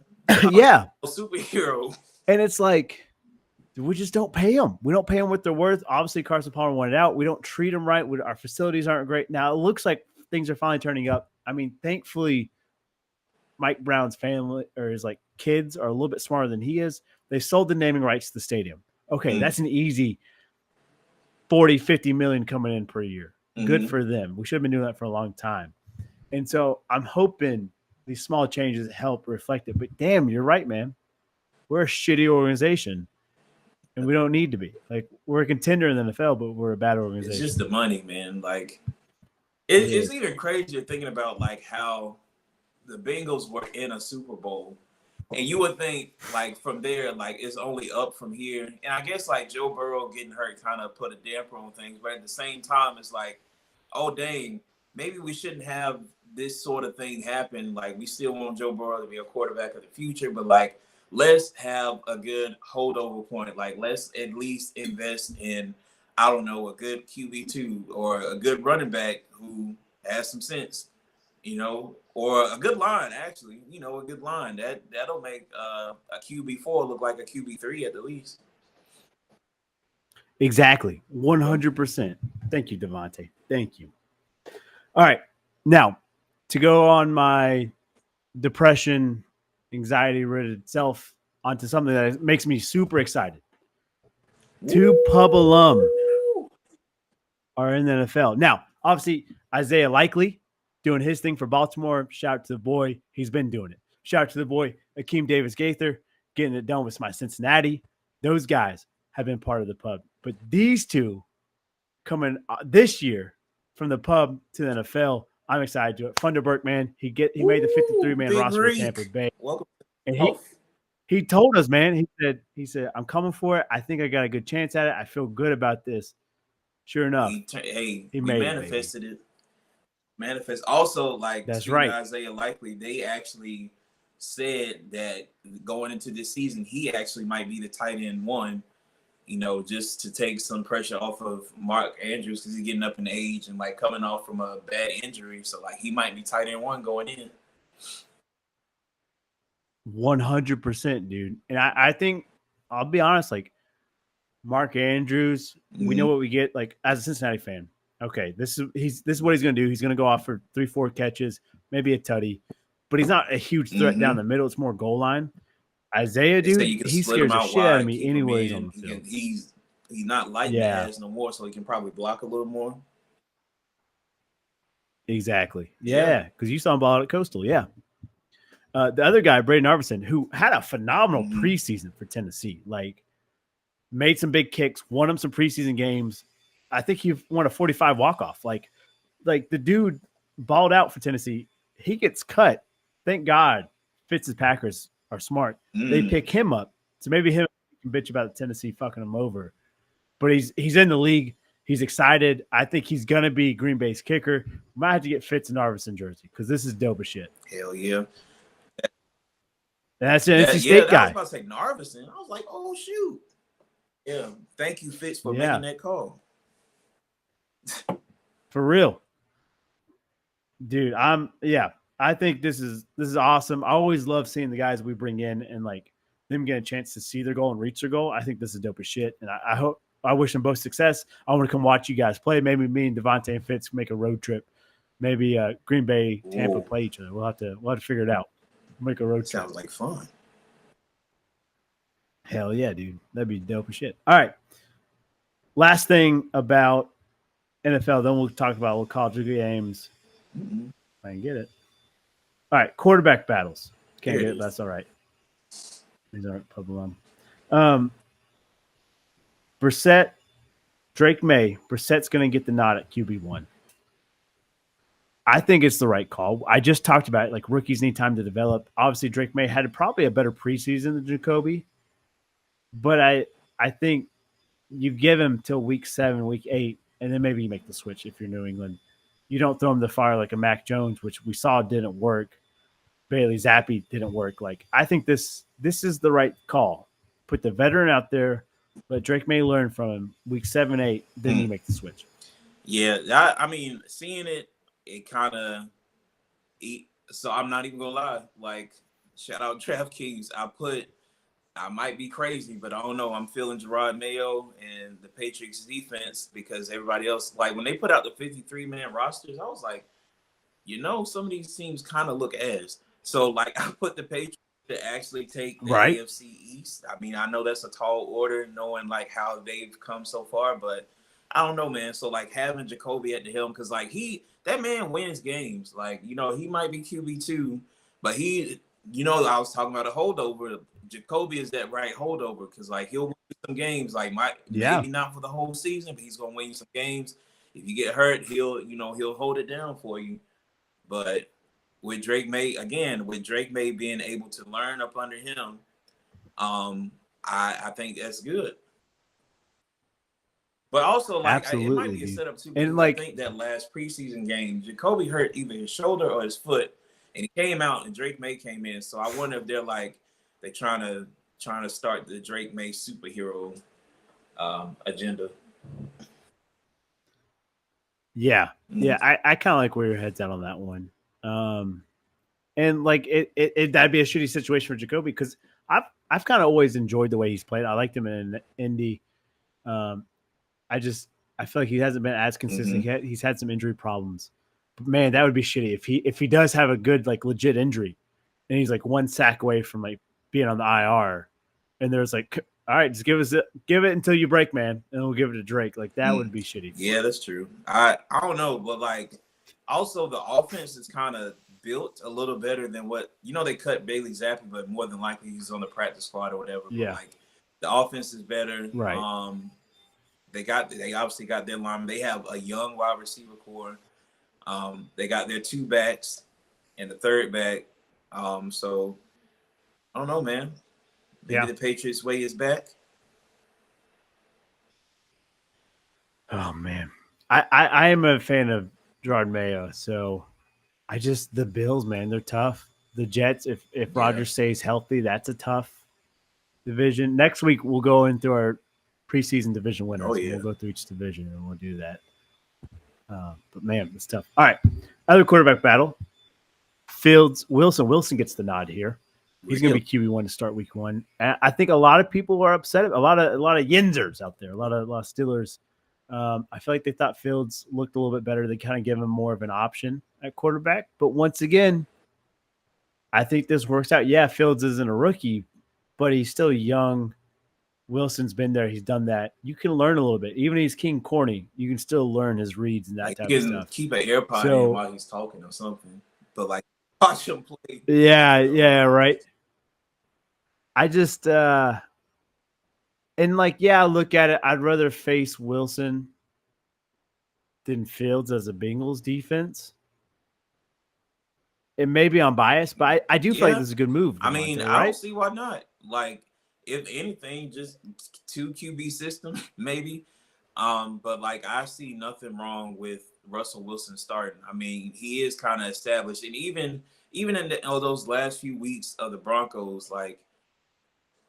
Yeah, a superhero. And it's like we just don't pay them. We don't pay them what they're worth. Obviously, Carson Palmer wanted out. We don't treat them right. Our facilities aren't great. Now it looks like things are finally turning up. I mean, thankfully, Mike Brown's family or his like kids are a little bit smarter than he is. They sold the naming rights to the stadium. Okay, that's an easy 40, 50 million coming in per year. Good for them. We should have been doing that for a long time. And so I'm hoping these small changes help reflect it. But damn, you're right, man. We're a shitty organization. And we don't need to be. Like we're a contender in the NFL, but we're a bad organization. It's just the money, man. Like it's even crazier thinking about like how the Bengals were in a Super Bowl, and you would think like from there, like it's only up from here. And I guess like Joe Burrow getting hurt kind of put a damper on things, but at the same time, it's like, oh dang, maybe we shouldn't have this sort of thing happen. Like we still want Joe Burrow to be a quarterback of the future, but like let's have a good holdover point. Like let's at least invest in, I don't know, a good QB2 or a good running back who has some sense, or a good line, actually, a good line that'll make a QB4 look like a QB3 at the least. Exactly. 100%. Thank you, Devontae. Thank you. All right. Now, to go on my depression, anxiety-ridden self onto something that makes me super excited. 2 Pub alum are in the NFL. Now, obviously, Isaiah Likely doing his thing for Baltimore. Shout out to the boy. He's been doing it. Shout out to the boy, Akeem Davis-Gaither, getting it done with my Cincinnati. Those guys have been part of the Pub. But these 2 coming this year from the Pub to the NFL, I'm excited to do it. Funderburk, man, he made the 53-man roster for Tampa Bay. Welcome. And he told us, man, he said, I'm coming for it. I think I got a good chance at it. I feel good about this. Sure enough, he manifested it. Manifest. Also, like that's right. Isaiah Likely, they actually said that going into this season, he actually might be the tight end 1, just to take some pressure off of Mark Andrews because he's getting up in age and like coming off from a bad injury. So like he might be tight end 1 going in. 100%, dude. And I think I'll be honest, like Mark Andrews, we know what we get. Like as a Cincinnati fan, okay, this is what he's going to do. He's going to go off for 3-4 catches, maybe a tutty, but he's not a huge threat down the middle. It's more goal line. Isaiah, dude, he scares the shit out of me anywhere he's on the field. He's not lighting the ass no more, so he can probably block a little more. Exactly. Yeah, because you saw him ball out at Coastal. Yeah. The other guy, Braden Arvison, who had a phenomenal preseason for Tennessee, like made some big kicks, won him some preseason games. I think he won a 45 walk-off. Like the dude balled out for Tennessee. He gets cut. Thank God Fitz's Packers are smart. They pick him up. So maybe him can bitch about Tennessee fucking him over. But he's in the league. He's excited. I think he's going to be Green Bay's kicker. Might have to get Fitz and Arvison jersey because this is dope as shit. Hell yeah. And that's an NC State guy. I was about to say Narvison. I was like, oh, shoot. Yeah. Thank you, Fitz, for making that call. For real. Dude, I think this is awesome. I always love seeing the guys we bring in and like them get a chance to see their goal and reach their goal. I think this is dope as shit. And I wish them both success. I want to come watch you guys play. Maybe me and Devontae and Fitz make a road trip. Maybe Green Bay, Tampa play each other. We'll have to figure it out. Make a road trip. Sounds like fun. Hell yeah, dude. That'd be dope as shit. All right. Last thing about NFL, then we'll talk about little college games. If I can get it. All right, quarterback battles. Can't get it. That's all right. These aren't public. Brissett, Drake May. Brissett's going to get the nod at QB1. I think it's the right call. I just talked about it. Like rookies need time to develop. Obviously, Drake May had probably a better preseason than Jacoby, but I think you give him till week 7, week 8, and then maybe you make the switch if you're New England. You don't throw him to the fire like a Mac Jones, which we saw didn't work. Bailey Zappi didn't work. Like I think this is the right call. Put the veteran out there, let Drake May learn from him. Week 7, 8, then you make the switch. Yeah, I mean, seeing it kind of so I'm not even gonna lie. Like, shout out DraftKings. I might be crazy, but I don't know. I'm feeling Gerard Mayo and the Patriots defense because everybody else, like when they put out the 53-man rosters, I was like, some of these teams kind of look ass. So like I put the Patriots to actually take the AFC East. I mean, I know that's a tall order, knowing like how they've come so far, but I don't know, man. So like having Jacoby at the helm, because like that man wins games. Like, he might be QB2, but I was talking about a holdover. Jacoby is that right holdover because like he'll win some games. Like maybe not for the whole season, but he's gonna win some games. If you get hurt, he'll hold it down for you. But with Drake May being able to learn up under him, I think that's good. But also, like, it might be a setup too. And like, I think that last preseason game, Jacoby hurt either his shoulder or his foot, and he came out, and Drake May came in. So I wonder if they're trying to start the Drake May superhero agenda. Yeah, I kind of like where your head's at on that one. And like it that'd be a shitty situation for Jacoby because I've kind of always enjoyed the way he's played. I liked him in Indy. I feel like he hasn't been as consistent. He's had some injury problems. But man, that would be shitty if he does have a good like legit injury, and he's like one sack away from like being on the IR, and there's like, all right, just give it until you break, man, and we'll give it to Drake. Like that would be shitty. Yeah, that's true. I don't know, but like also the offense is kind of built a little better than what they cut Bailey Zappi, but more than likely he's on the practice squad or whatever. Yeah, but like the offense is better. Right. They obviously got their line. They have a young wide receiver core. They got their 2 backs and the 3rd back. So I don't know, man. Maybe the Patriots way is back. Oh man, I am a fan of Gerard Mayo. So the Bills, man, they're tough. The Jets, if Rodgers stays healthy, that's a tough division. Next week we'll go into our preseason division winners. We'll go through each division and we'll do that. But man, it's tough. All right, other quarterback battle. Fields, Wilson gets the nod here. He's going to be QB1 to start week 1. And I think a lot of people are upset. A lot of Yinzers out there, a lot of Steelers. I feel like they thought Fields looked a little bit better. They kind of give him more of an option at quarterback. But once again, I think this works out. Yeah, Fields isn't a rookie, but he's still young. Wilson's been there. He's done that. You can learn a little bit. Even if he's King Corny, you can still learn his reads and that type of stuff. Keep an AirPod in while he's talking or something. But, like, watch him play. Yeah, right. I just and look at it. I'd rather face Wilson than Fields as a Bengals defense. And maybe I'm biased, but I do feel like this is a good move. I mean, I don't see why not. Like, if anything, just 2 QB system, maybe. But like I see nothing wrong with Russell Wilson starting. I mean, he is kind of established. And even in those last few weeks of the Broncos, like,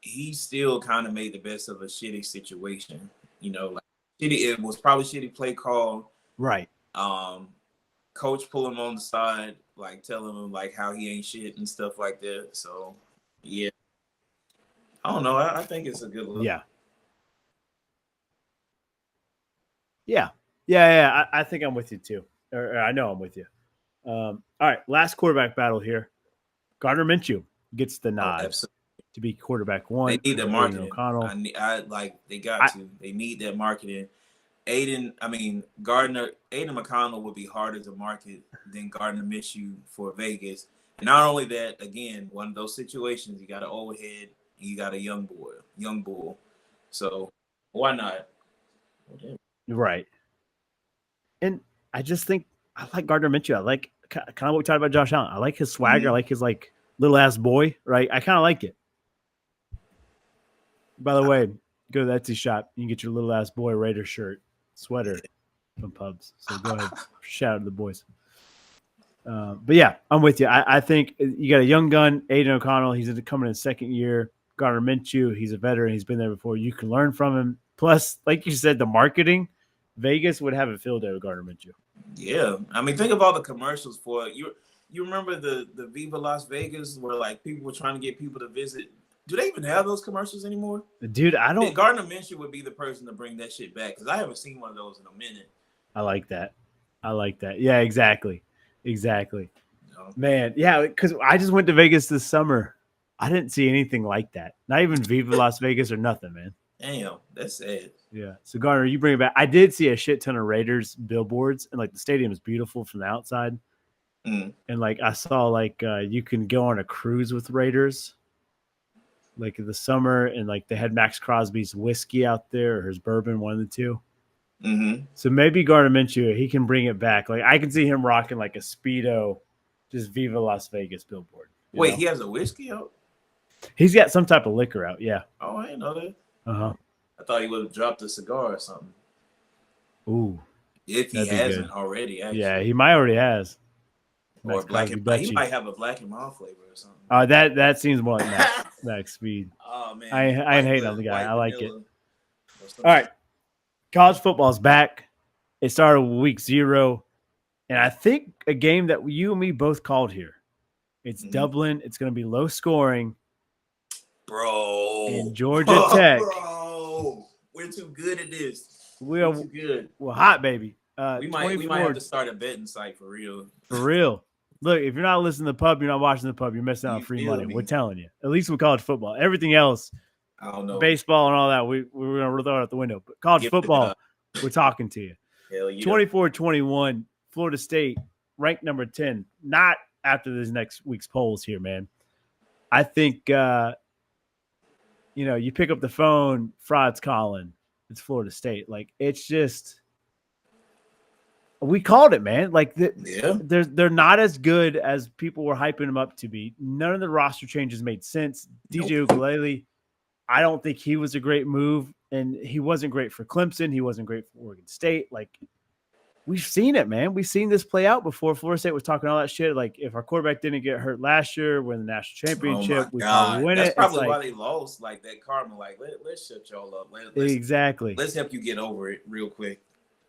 he still kind of made the best of a shitty situation. You know, like it was probably shitty play call. Right. Coach pull him on the side, like telling him like how he ain't shit and stuff like that. So yeah. I don't know. I think it's a good look. Yeah. I think I'm with you too. Or I know I'm with you. All right. Last quarterback battle here. Gardner Minshew gets the nod to be quarterback 1. They need the marketing. O'Connell. They got to. They need that marketing. Aiden McConnell would be harder to market than Gardner Minshew for Vegas. And not only that, again, one of those situations, you got an old head and you got a young bull. So why not? Right. And I just think I like Gardner Minshew. I like kind of what we talked about Josh Allen. I like his swagger. Mm-hmm. I like his like little ass boy, right? I kind of like it. By the way, go to the Etsy shop. You can get your little ass boy Raider shirt, sweater from Pubs. So go ahead. Shout out to the boys. But yeah, I'm with you. I think you got a young gun, Aiden O'Connell. He's coming in second year. Gardner Minshew, he's a veteran. He's been there before. You can learn from him. Plus, like you said, the marketing, Vegas would have a field day with Gardner Minshew. Yeah. I mean, think of all the commercials for it. You remember the Viva Las Vegas where like people were trying to get people to visit. Do they even have those commercials anymore? Dude, I don't. Gardner Minshew would be the person to bring that shit back because I haven't seen one of those in a minute. I like that. Yeah, exactly. No. Man, yeah, because I just went to Vegas this summer. I didn't see anything like that. Not even Viva Las Vegas or nothing, man. Damn, that's sad. Yeah. So Gardner, you bring it back. I did see a shit ton of Raiders billboards, and like the stadium is beautiful from the outside. Mm. And like I saw like you can go on a cruise with Raiders, like in the summer, and like they had Max Crosby's whiskey out there or his bourbon, one of the two. Mm-hmm. So maybe Gardner Minshew, he can bring it back. Like I can see him rocking like a Speedo, just Viva Las Vegas billboard. Wait, he has a whiskey out? He's got some type of liquor out. Yeah. Oh, I didn't know that. Uh-huh. I thought he would have dropped a cigar or something. Ooh. If he hasn't already, actually. Yeah, he might already has. Or he might have a Black and Mild flavor or something. That seems more like Max Speed. Oh man, I ain't hating on the guy. I like it. All right, college football's back. It started week 0, and I think a game that you and me both called here. It's Dublin. It's going to be low scoring. Bro. And Georgia Tech. Bro. We're too good at this. We're too good. We're hot, baby. We might have to start a betting site for real. For real. Look, if you're not listening to the pub, you're not watching the pub, you're missing out on free money. We're telling you. At least with college football. Everything else, I don't know. Baseball and all that, we're going to throw it out the window. But college football, we're talking to you. Hell yeah. 24-21, Florida State, ranked number 10. Not after this next week's polls here, man. I think, you pick up the phone, Fraud's calling. It's Florida State. Like, it's just – we called it, man. Like, they're not as good as people were hyping them up to be. None of the roster changes made sense. DJ Ukulele, I don't think he was a great move, and he wasn't great for Clemson. He wasn't great for Oregon State. Like, we've seen it, man. We've seen this play out before. Florida State was talking all that shit. Like, if our quarterback didn't get hurt last year, win the national championship, we probably win That's it. That's probably why they lost. Like, that karma. Like, let's shut y'all up. Exactly. Let's help you get over it real quick.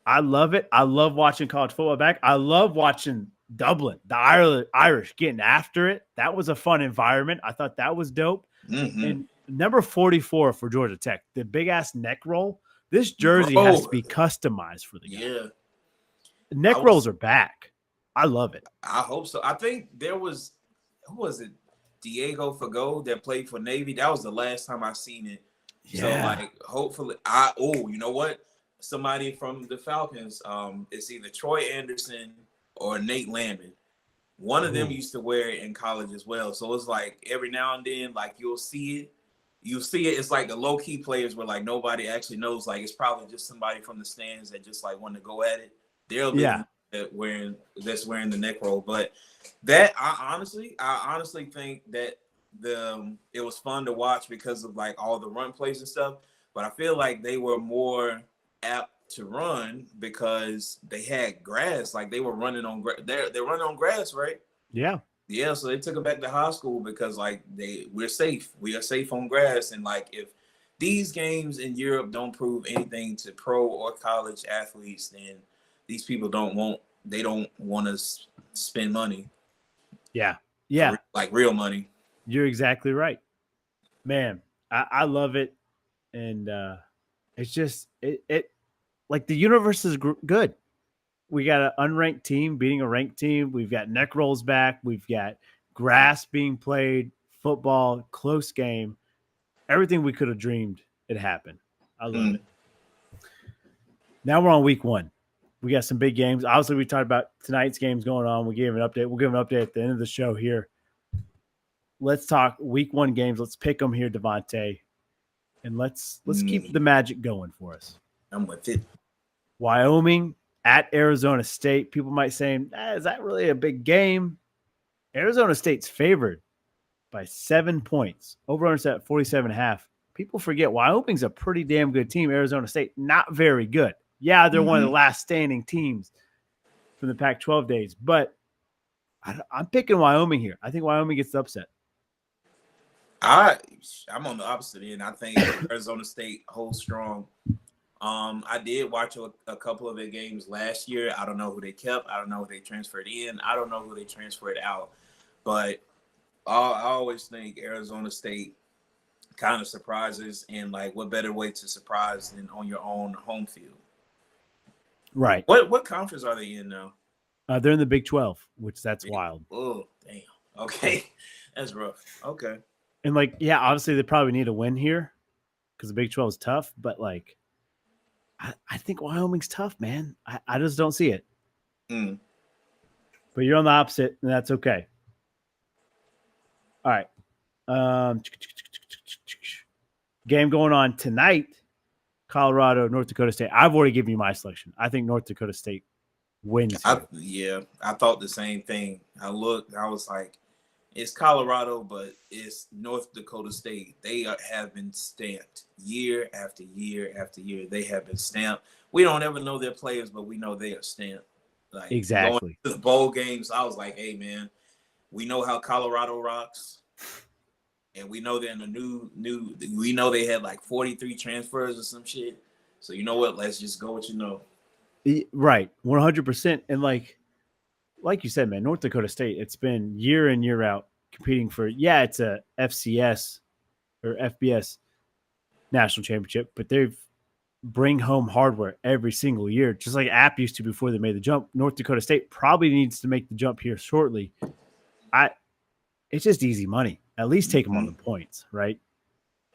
I love it. I love watching college football back. I love watching Dublin, the Irish getting after it. That was a fun environment. I thought that was dope. Mm-hmm. And number 44 for Georgia Tech, the big ass neck roll. This jersey has to be customized for the guy. Yeah. Neck rolls are back. I love it. I hope so. I think there was, who was it? Diego Fago that played for Navy. That was the last time I seen it. Yeah. So like, hopefully, you know what? Somebody from the Falcons. It's either Troy Anderson or Nate Landman. One of them used to wear it in college as well. So it's like every now and then, like you'll see it. It's like the low key players where like nobody actually knows. Like it's probably just somebody from the stands that just like want to go at it. They'll be that's wearing the neck roll. But that I honestly think that it was fun to watch because of like all the run plays and stuff. But I feel like they were more apt to run because they had grass. Like they were running on grass. They're running on grass, right? Yeah. Yeah, so they took it back to high school because like we're safe. We are safe on grass. And like if these games in Europe don't prove anything to pro or college athletes, then these people don't want to spend money. Yeah. Yeah. Like real money. You're exactly right. Man, I love it. And it's just it like the universe is good. We got an unranked team beating a ranked team. We've got neck rolls back. We've got grass being played, football, close game. Everything we could have dreamed, it happened. I love it. Now we're on week 1. We got some big games. Obviously, we talked about tonight's games going on. We gave an update. We'll give an update at the end of the show here. Let's talk week 1 games. Let's pick them here, Devontae. And let's keep the magic going for us. I'm with it. Wyoming at Arizona State. People might say, is that really a big game? Arizona State's favored by 7 points. Over-under set at 47.5. People forget Wyoming's a pretty damn good team. Arizona State, not very good. Yeah, they're one of the last standing teams from the Pac-12 days. But I'm picking Wyoming here. I think Wyoming gets the upset. I'm on the opposite end. I think Arizona State holds strong. I did watch a couple of their games last year. I don't know who they kept. I don't know who they transferred in. I don't know who they transferred out. But I always think Arizona State kind of surprises, and like what better way to surprise than on your own home field? Right. What conference are they in now? They're in the Big 12, which that's wild. Oh, damn. Okay. That's rough. Okay. And like, yeah, obviously they probably need a win here because the Big 12 is tough, but like, I think Wyoming's tough, man. I just don't see it. But you're on the opposite, and that's okay. All right. Game going on tonight, Colorado, North Dakota State. I've already given you my selection. I think North Dakota State wins. I thought the same thing. I was like, it's Colorado, but it's North Dakota State. They have been stamped year after year after year. They have been stamped. We don't ever know their players, but we know they are stamped. Like exactly. Going to the bowl games, I was like, hey, man, we know how Colorado rocks. And we know they're in the we know they had like 43 transfers or some shit. So you know what? Let's just go with Right. 100%. And like you said, man, North Dakota State, it's been year in, year out competing for, it's a FCS or FBS national championship, but they've bring home hardware every single year, just like App used to before they made the jump. North Dakota State probably needs to make the jump here shortly. It's just easy money. At least take them on the points, right?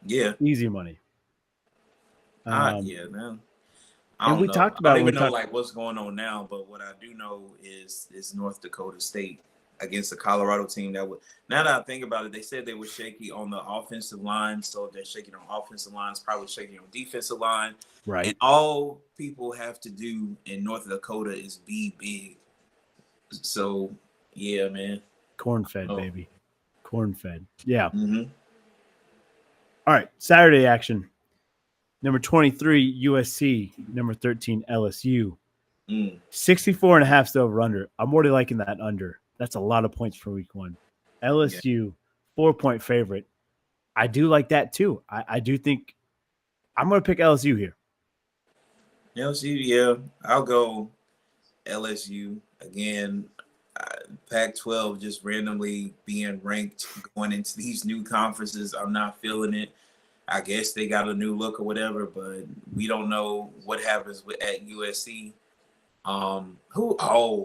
Yeah. Easy money. Yeah, man. And we talked about I don't even know like what's going on now, but what I do know is North Dakota State against the Colorado team that would. Now that I think about it, they said they were shaky on the offensive line, so if they're shaking on offensive lines, probably shaking on defensive line. Right. And all people have to do in North Dakota is be big. So yeah, man. Corn-fed, baby. Corn-fed. Yeah. Mm-hmm. All right. Saturday action. Number 23, USC. Number 13, LSU. 64.5 is the over-under. I'm already liking that under. That's a lot of points for week 1. LSU, 4-point favorite. I do like that too. I do think I'm going to pick LSU here. LSU, yeah. I'll go LSU. Again, Pac-12 just randomly being ranked going into these new conferences. I'm not feeling it. I guess they got a new look or whatever, but we don't know what happens at USC. Who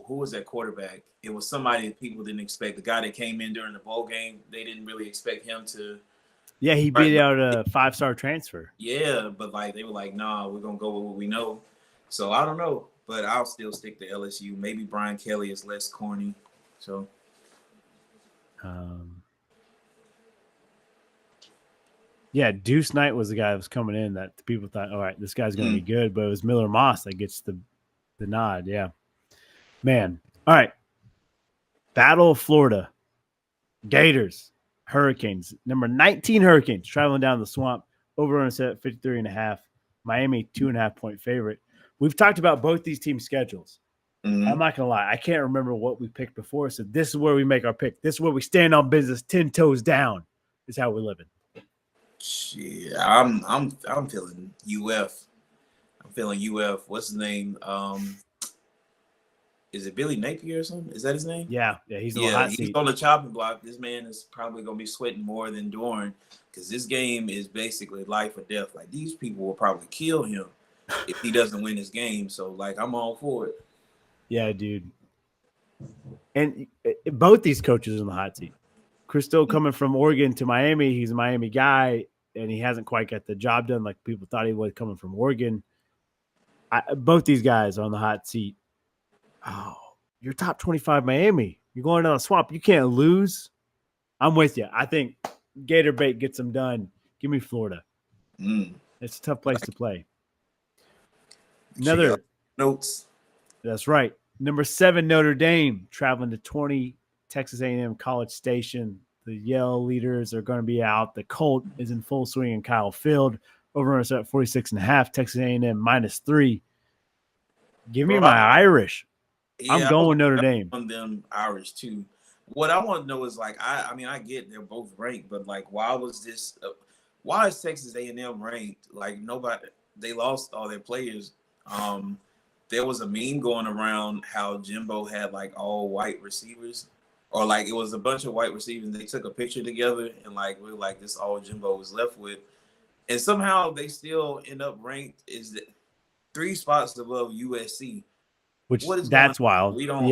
was that quarterback? It was somebody that people didn't expect. The guy that came in during the bowl game, they didn't really expect him to. Yeah, he beat out a 5-star transfer. Yeah, but like they were like, nah, we're gonna go with what we know. So I don't know, but I'll still stick to LSU. Maybe Brian Kelly is less corny. So yeah, Deuce Knight was the guy that was coming in that people thought, all right, this guy's gonna be good, but it was Miller Moss that gets the nod. Yeah. Man. All right. Battle of Florida. Gators. Hurricanes. Number 19 Hurricanes traveling down the swamp. Over on set 53.5. Miami 2.5-point favorite. We've talked about both these teams' schedules. I'm not gonna lie, I can't remember what we picked before. So this is where we make our pick. This is where we stand on business, 10 toes down. Is how we're living. shit, I'm feeling UF. I'm feeling UF. What's his name? Is it Billy Napier or something? Is that his name? Yeah, he's on the hot seat. He's on the chopping block. This man is probably gonna be sweating more than Doran because this game is basically life or death. Like these people will probably kill him if he doesn't win this game. So like I'm all for it. Yeah, dude. And both these coaches are in the hot seat. Christo coming from Oregon to Miami, he's a Miami guy, and he hasn't quite got the job done like people thought he would coming from Oregon. Both these guys are on the hot seat. Oh, you're top 25 Miami. You're going down the swamp. You can't lose. I'm with you. I think Gator Bait gets them done. Give me Florida. It's a tough place to play. Another notes. That's right. Number 7 Notre Dame traveling to 20 Texas A&M College Station. The Yale leaders are going to be out. The Colt is in full swing in Kyle Field. Over at 46.5. Texas A&M -3. Give me my Irish. Yeah, I'm going Notre Dame. On them Irish too. What I want to know is like I mean I get they're both ranked, but like why is Texas A&M ranked? Like nobody, they lost all their players. There was a meme going around how Jimbo had like all white receivers, or like it was a bunch of white receivers. They took a picture together and like we're like this all Jimbo was left with, and somehow they still end up ranked is 3 spots above USC. Which that's wild. We don't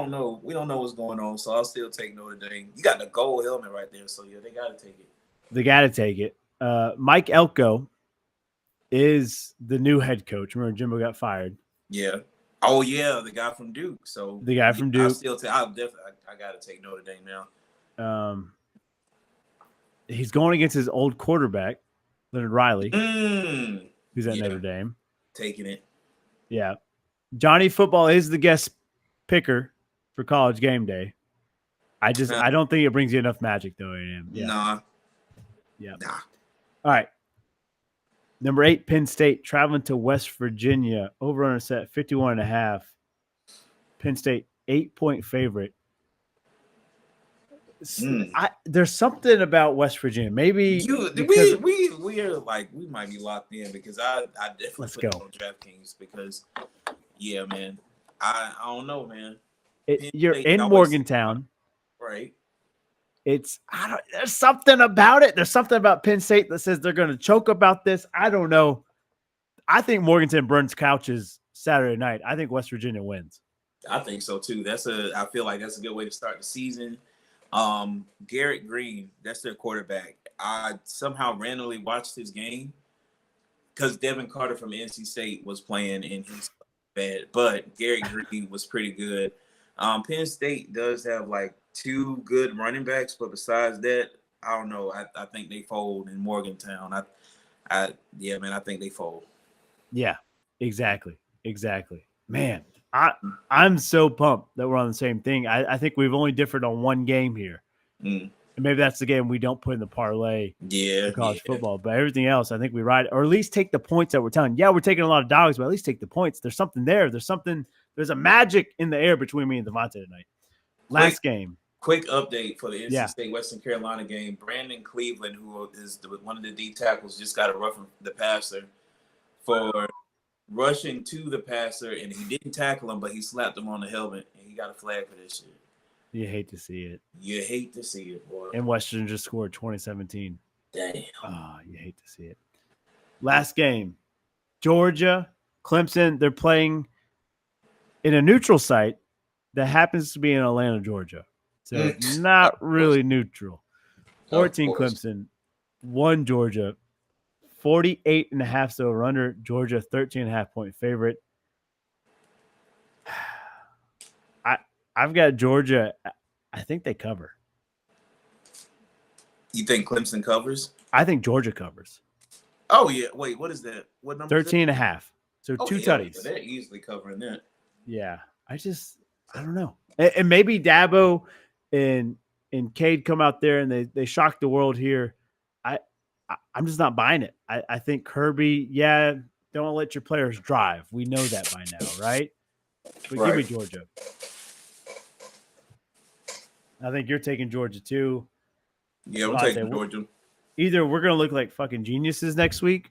know what's going on. So I'll still take Notre Dame. You got the gold helmet right there, so yeah, they got to take it. They got to take it. Mike Elko is the new head coach. Remember, Jimbo got fired. Yeah. Oh yeah, the guy from Duke. So the guy from Duke. I got to take Notre Dame now. He's going against his old quarterback, Leonard Riley, who's at Notre Dame. Taking it. Yeah. Johnny Football is the guest picker for College Game Day. I don't think it brings you enough magic though. Yeah. Nah. Yeah. Nah. All right. Number 8, Penn State traveling to West Virginia. Over on a set 51.5. Penn State 8-point favorite. There's something about West Virginia. Maybe we are like we might be locked in because I definitely put it on DraftKings because yeah, man. I don't know, man. You're in Morgantown, right? There's something about it. There's something about Penn State that says they're going to choke about this. I don't know. I think Morgantown burns couches Saturday night. I think West Virginia wins. I think so too. I feel like that's a good way to start the season. Garrett Green, that's their quarterback. I somehow randomly watched his game because Devin Carter from NC State was playing in his bad, but Garrett Green was pretty good. Penn State does have like 2 good running backs, but besides that, I don't know. I think they fold in Morgantown. I think they fold. Yeah, exactly. Man, I'm so pumped that we're on the same thing. I think we've only differed on one game here. And maybe that's the game we don't put in the parlay for college football. But everything else, I think we ride, or at least take the points that we're telling. Yeah, we're taking a lot of dogs, but at least take the points. There's something there. There's a magic in the air between me and Devontae tonight. Last game. Quick update for the NC State Western Carolina game. Brandon Cleveland, who is one of the D tackles, just got a rough the passer for rushing to the passer, and he didn't tackle him, but he slapped him on the helmet, and he got a flag for this shit. You hate to see it. You hate to see it, boy. And Western just scored 2017. Damn. Oh, you hate to see it. Last game, Georgia, Clemson. They're playing in a neutral site that happens to be in Atlanta, Georgia. So not really neutral. 14 Clemson, 1 Georgia, 48.5 so over under. Georgia 13.5 point favorite. I've got Georgia. I think they cover. You think Clemson covers? I think Georgia covers. Oh yeah. Wait, what is that? What number? 13.5. So 2 tutties. They're easily covering that. Yeah. I don't know. And maybe Dabo and Cade come out there and they shock the world here. I'm just not buying it. I think Kirby, don't let your players drive. We know that by now, right? But give me Georgia. I think you're taking Georgia too. Yeah, we're taking Georgia. Either we're going to look like fucking geniuses next week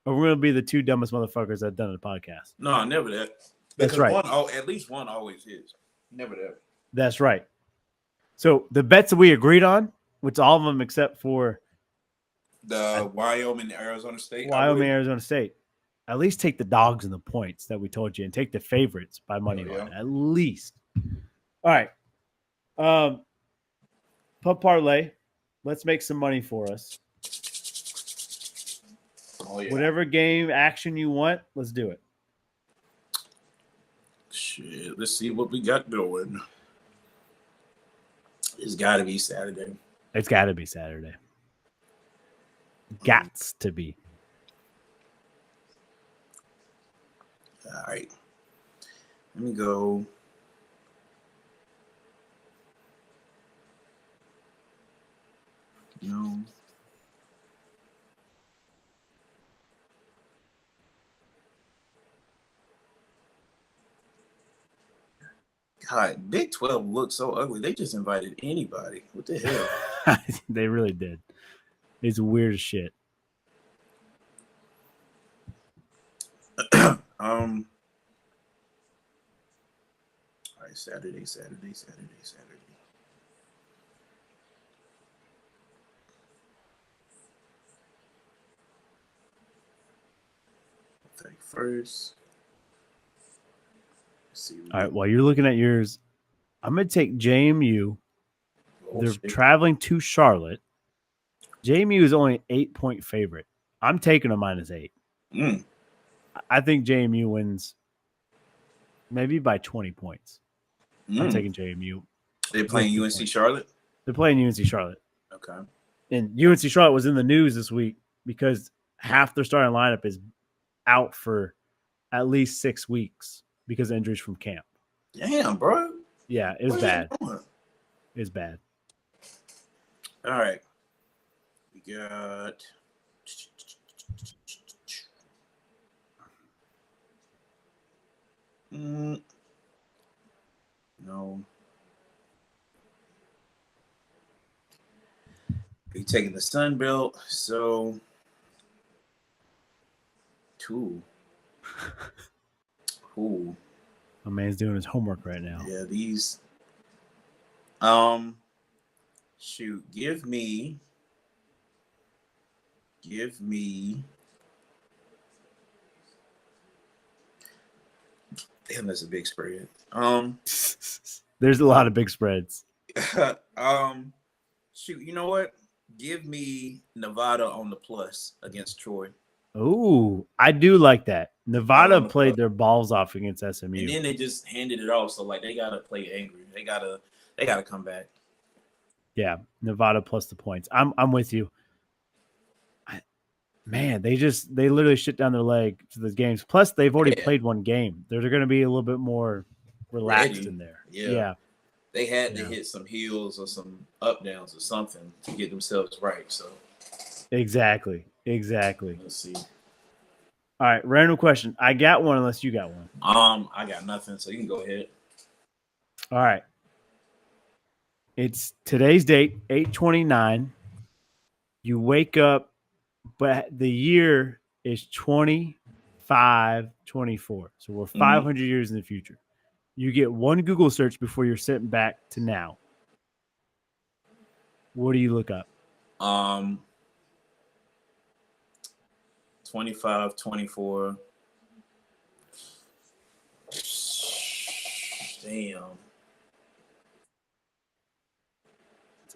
or we're going to be the 2 dumbest motherfuckers that have done the podcast. No, never that. That's right. At least one always is. Never that. That's right. So the bets that we agreed on, which all of them except for the Wyoming, Arizona State. Arizona State. At least take the dogs and the points that we told you and take the favorites by money line. At least. All right. Pub parlay. Let's make some money for us. Oh, yeah. Whatever game action you want, let's do it. Shit, let's see what we got going. It's got to be Saturday. It's got to be Saturday. Gots to be. All right. Let me go. No. God, Big 12 looks so ugly. They just invited anybody. What the hell? They really did. It's weird as shit. All right, Saturday. 31st. All right, while you're looking at yours, I'm going to take JMU. They're traveling to Charlotte. JMU is only an 8-point favorite. I'm taking a -8. I think JMU wins maybe by 20 points. I'm taking JMU. They're playing UNC Charlotte? They're playing UNC Charlotte. Okay. And UNC Charlotte was in the news this week because half their starting lineup is out for at least 6 weeks because of injuries from camp. Damn, bro. Yeah, it was bad. It's bad. All right. We got no. We're taking the Sun Belt, so 2. Cool. My man's doing his homework right now. Yeah, these. Shoot, give me. Damn, that's a big spread. There's a lot of big spreads. Shoot, you know what? Give me Nevada on the plus against Troy. Ooh, I do like that. Nevada played their balls off against SMU. And then they just handed it off. So like they gotta play angry. They gotta come back. Yeah, Nevada plus the points. I'm with you. Man, they literally shit down their leg to the games. Plus, they've already played one game. They're going to be a little bit more relaxed in there. Yeah. They had to hit some heels or some up downs or something to get themselves right. So exactly. Let's see. All right, random question. I got one unless you got one. I got nothing, so you can go ahead. All right. It's today's date, 8/29. You wake up, but the year is 2524. So we're 500 years in the future. You get one Google search before you're sent back to now. What do you look up? 25, 24. Damn.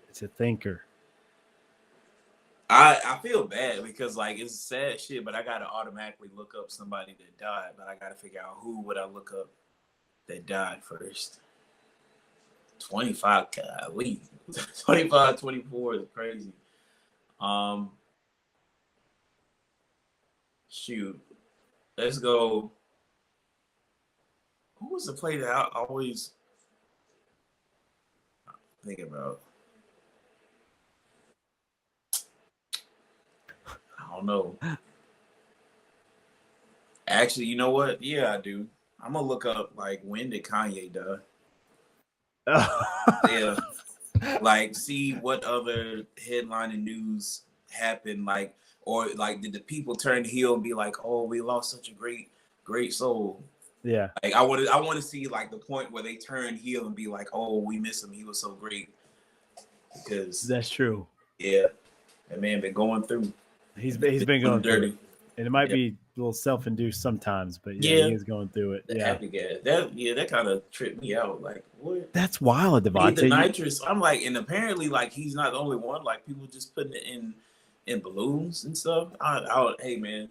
It's a thinker. I feel bad because like it's sad shit, but I gotta automatically look up somebody that died, but I gotta figure out who would I look up that died first. 25, golly. 25, 24 is crazy. Shoot. Let's go. Who was the play that I always think about? I don't know. Actually, you know what? Yeah, I do. I'm gonna look up like when did Kanye die? Yeah, like see what other headline and news happened, like or like did the people turn heel and be like, oh, we lost such a great soul. Yeah, Like I want to see like the point where they turn heel and be like, oh, we miss him. He was so great. Because that's true. yeah, that man been going through. He's been going through dirty. it. And it might be a little self-induced sometimes, but yeah, he is going through it. The Yeah, happy gas. That kind of tripped me out. Like what? that's wild, Need the Devontae. nitrous. I'm like, and apparently, like he's not the only one. Like people just putting it in balloons and stuff. Hey man,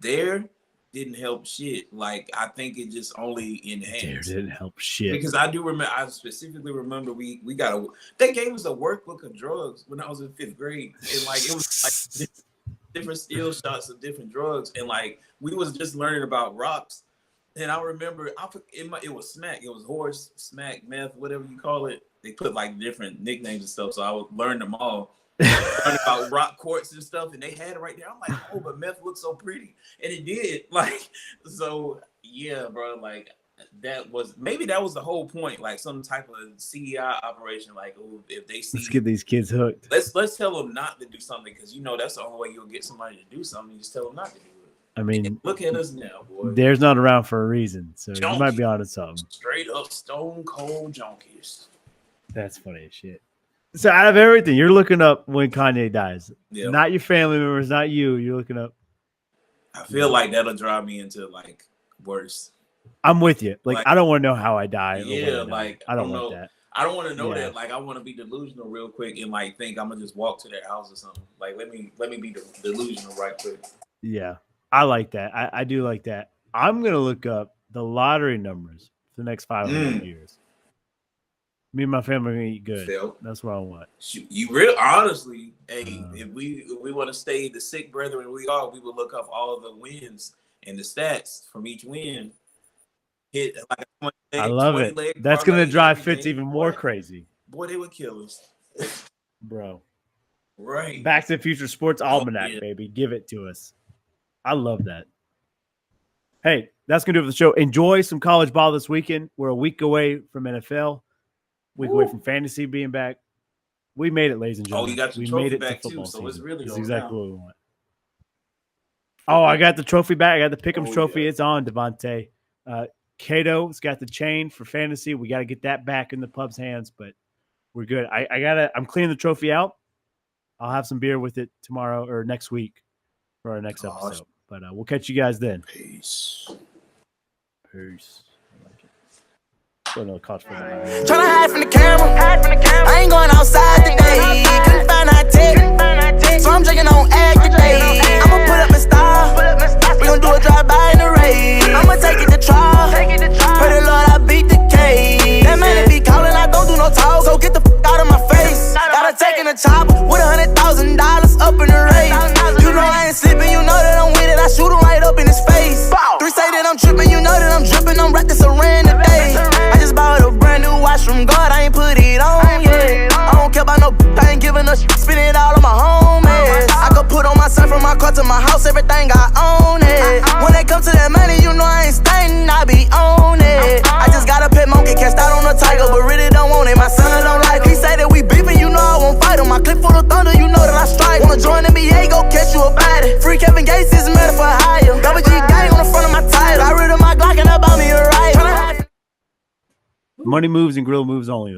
there didn't help shit. Like I think it just only Dare enhanced. didn't help shit. Because I do remember, I specifically remember we they gave us a workbook of drugs when I was in 5th grade, and like it was like different steel shots of different drugs, and like we was just learning about rocks. And I remember, it was smack, it was horse, smack, meth, whatever you call it. They put like different nicknames and stuff, so I would learn them all. Learn about rock quartz and stuff, and they had it right there. I'm like, oh, but meth looks so pretty, and it did. Like, so yeah, bro. Like that was the whole point. Like some type of CEI operation. Like, oh, if they see, Let's get these kids hooked. let's tell them not to do something, because you know that's the only way you'll get somebody to do something. You just tell them not to do it. I mean, And look at us now, boy. Dare's not around for a reason, so you Junkie. might be onto something. Straight up stone cold junkies. That's funny as shit. So out of everything, you're looking up when Kanye dies. Yeah. Not your family members, not you. You're looking up. I feel like that'll drive me into like worse. I'm with you. Like Like- I don't want to know how I die. or Yeah, when I die. like, I don't I don't want know. that. I don't want to know Yeah. that. Like, I want to be delusional real quick and like think I'm gonna just walk to their house or something. Like, let me be delusional right quick. Yeah, I like that. I do like that. I'm gonna look up the lottery numbers for the next 500 years. Me and my family are gonna eat good. Phil, That's what I want. shoot, you real honestly, hey, if we want to stay the sick brethren we are, we would look up all of the wins and the stats from each win. Hit like a 20 leg, I love 20 it. leg That's gonna parlay drive every Fitz day. even more Boy, crazy, Boy, they would kill us. bro. Right. Back to the Future Sports Almanac, yeah. baby. Give it to us. I love that. Hey, that's going to do it for the show. Enjoy some college ball this weekend. We're a week away from NFL, week away from fantasy being back. We made it, ladies and Oh, gentlemen. you got your we trophy made it back to too, football so it's season. really That's on exactly now. what we want. Oh, I got the trophy back. I got the Pick'em's Oh, trophy. yeah. It's on, Devontae. Cato's got the chain for fantasy. We got to get that back in the pub's hands, but we're good. I'm cleaning the trophy out. I'll have some beer with it tomorrow or next week for our next Gosh. episode. But we'll catch you guys then. Peace. Peace. I like it. Go to college football. Tryna hide from the camera. I ain't going outside today. Couldn't find our tech. So I'm drinking on egg today. I'ma put up my style. We gon' do a drive-by in the rain. I'ma take it to trial. Pray the Lord I beat the case. That man be calling, I don't do no talk. So get the f out of my face. Gotta take in a chopper with $100,000 up in the race. You know I ain't sleeping, you know that I'm with it. I shoot him right up in his face. 3 say that I'm tripping, you know that I'm dripping. I'm wrapped in saran today. I just bought a brand new watch from God, I ain't put it on yet. I don't care about no I ain't giving a shit, spend it all on my homies. I could put on my son from my car to my house, everything I own it. When it comes to that money, you know I ain't stunting, I be on it. I just got a pet monkey, cast out on a tiger, but really don't want it. My son don't like it. He say that we beefing, you know I won't fight him. My clip full of thunder, you know that I strike. Wanna join NBA, go catch you a body. Free Kevin Gates is mad for hire. Double G gang on the front of my tires. I rid of my Glock and I bought me a riot. Money moves and grill moves only.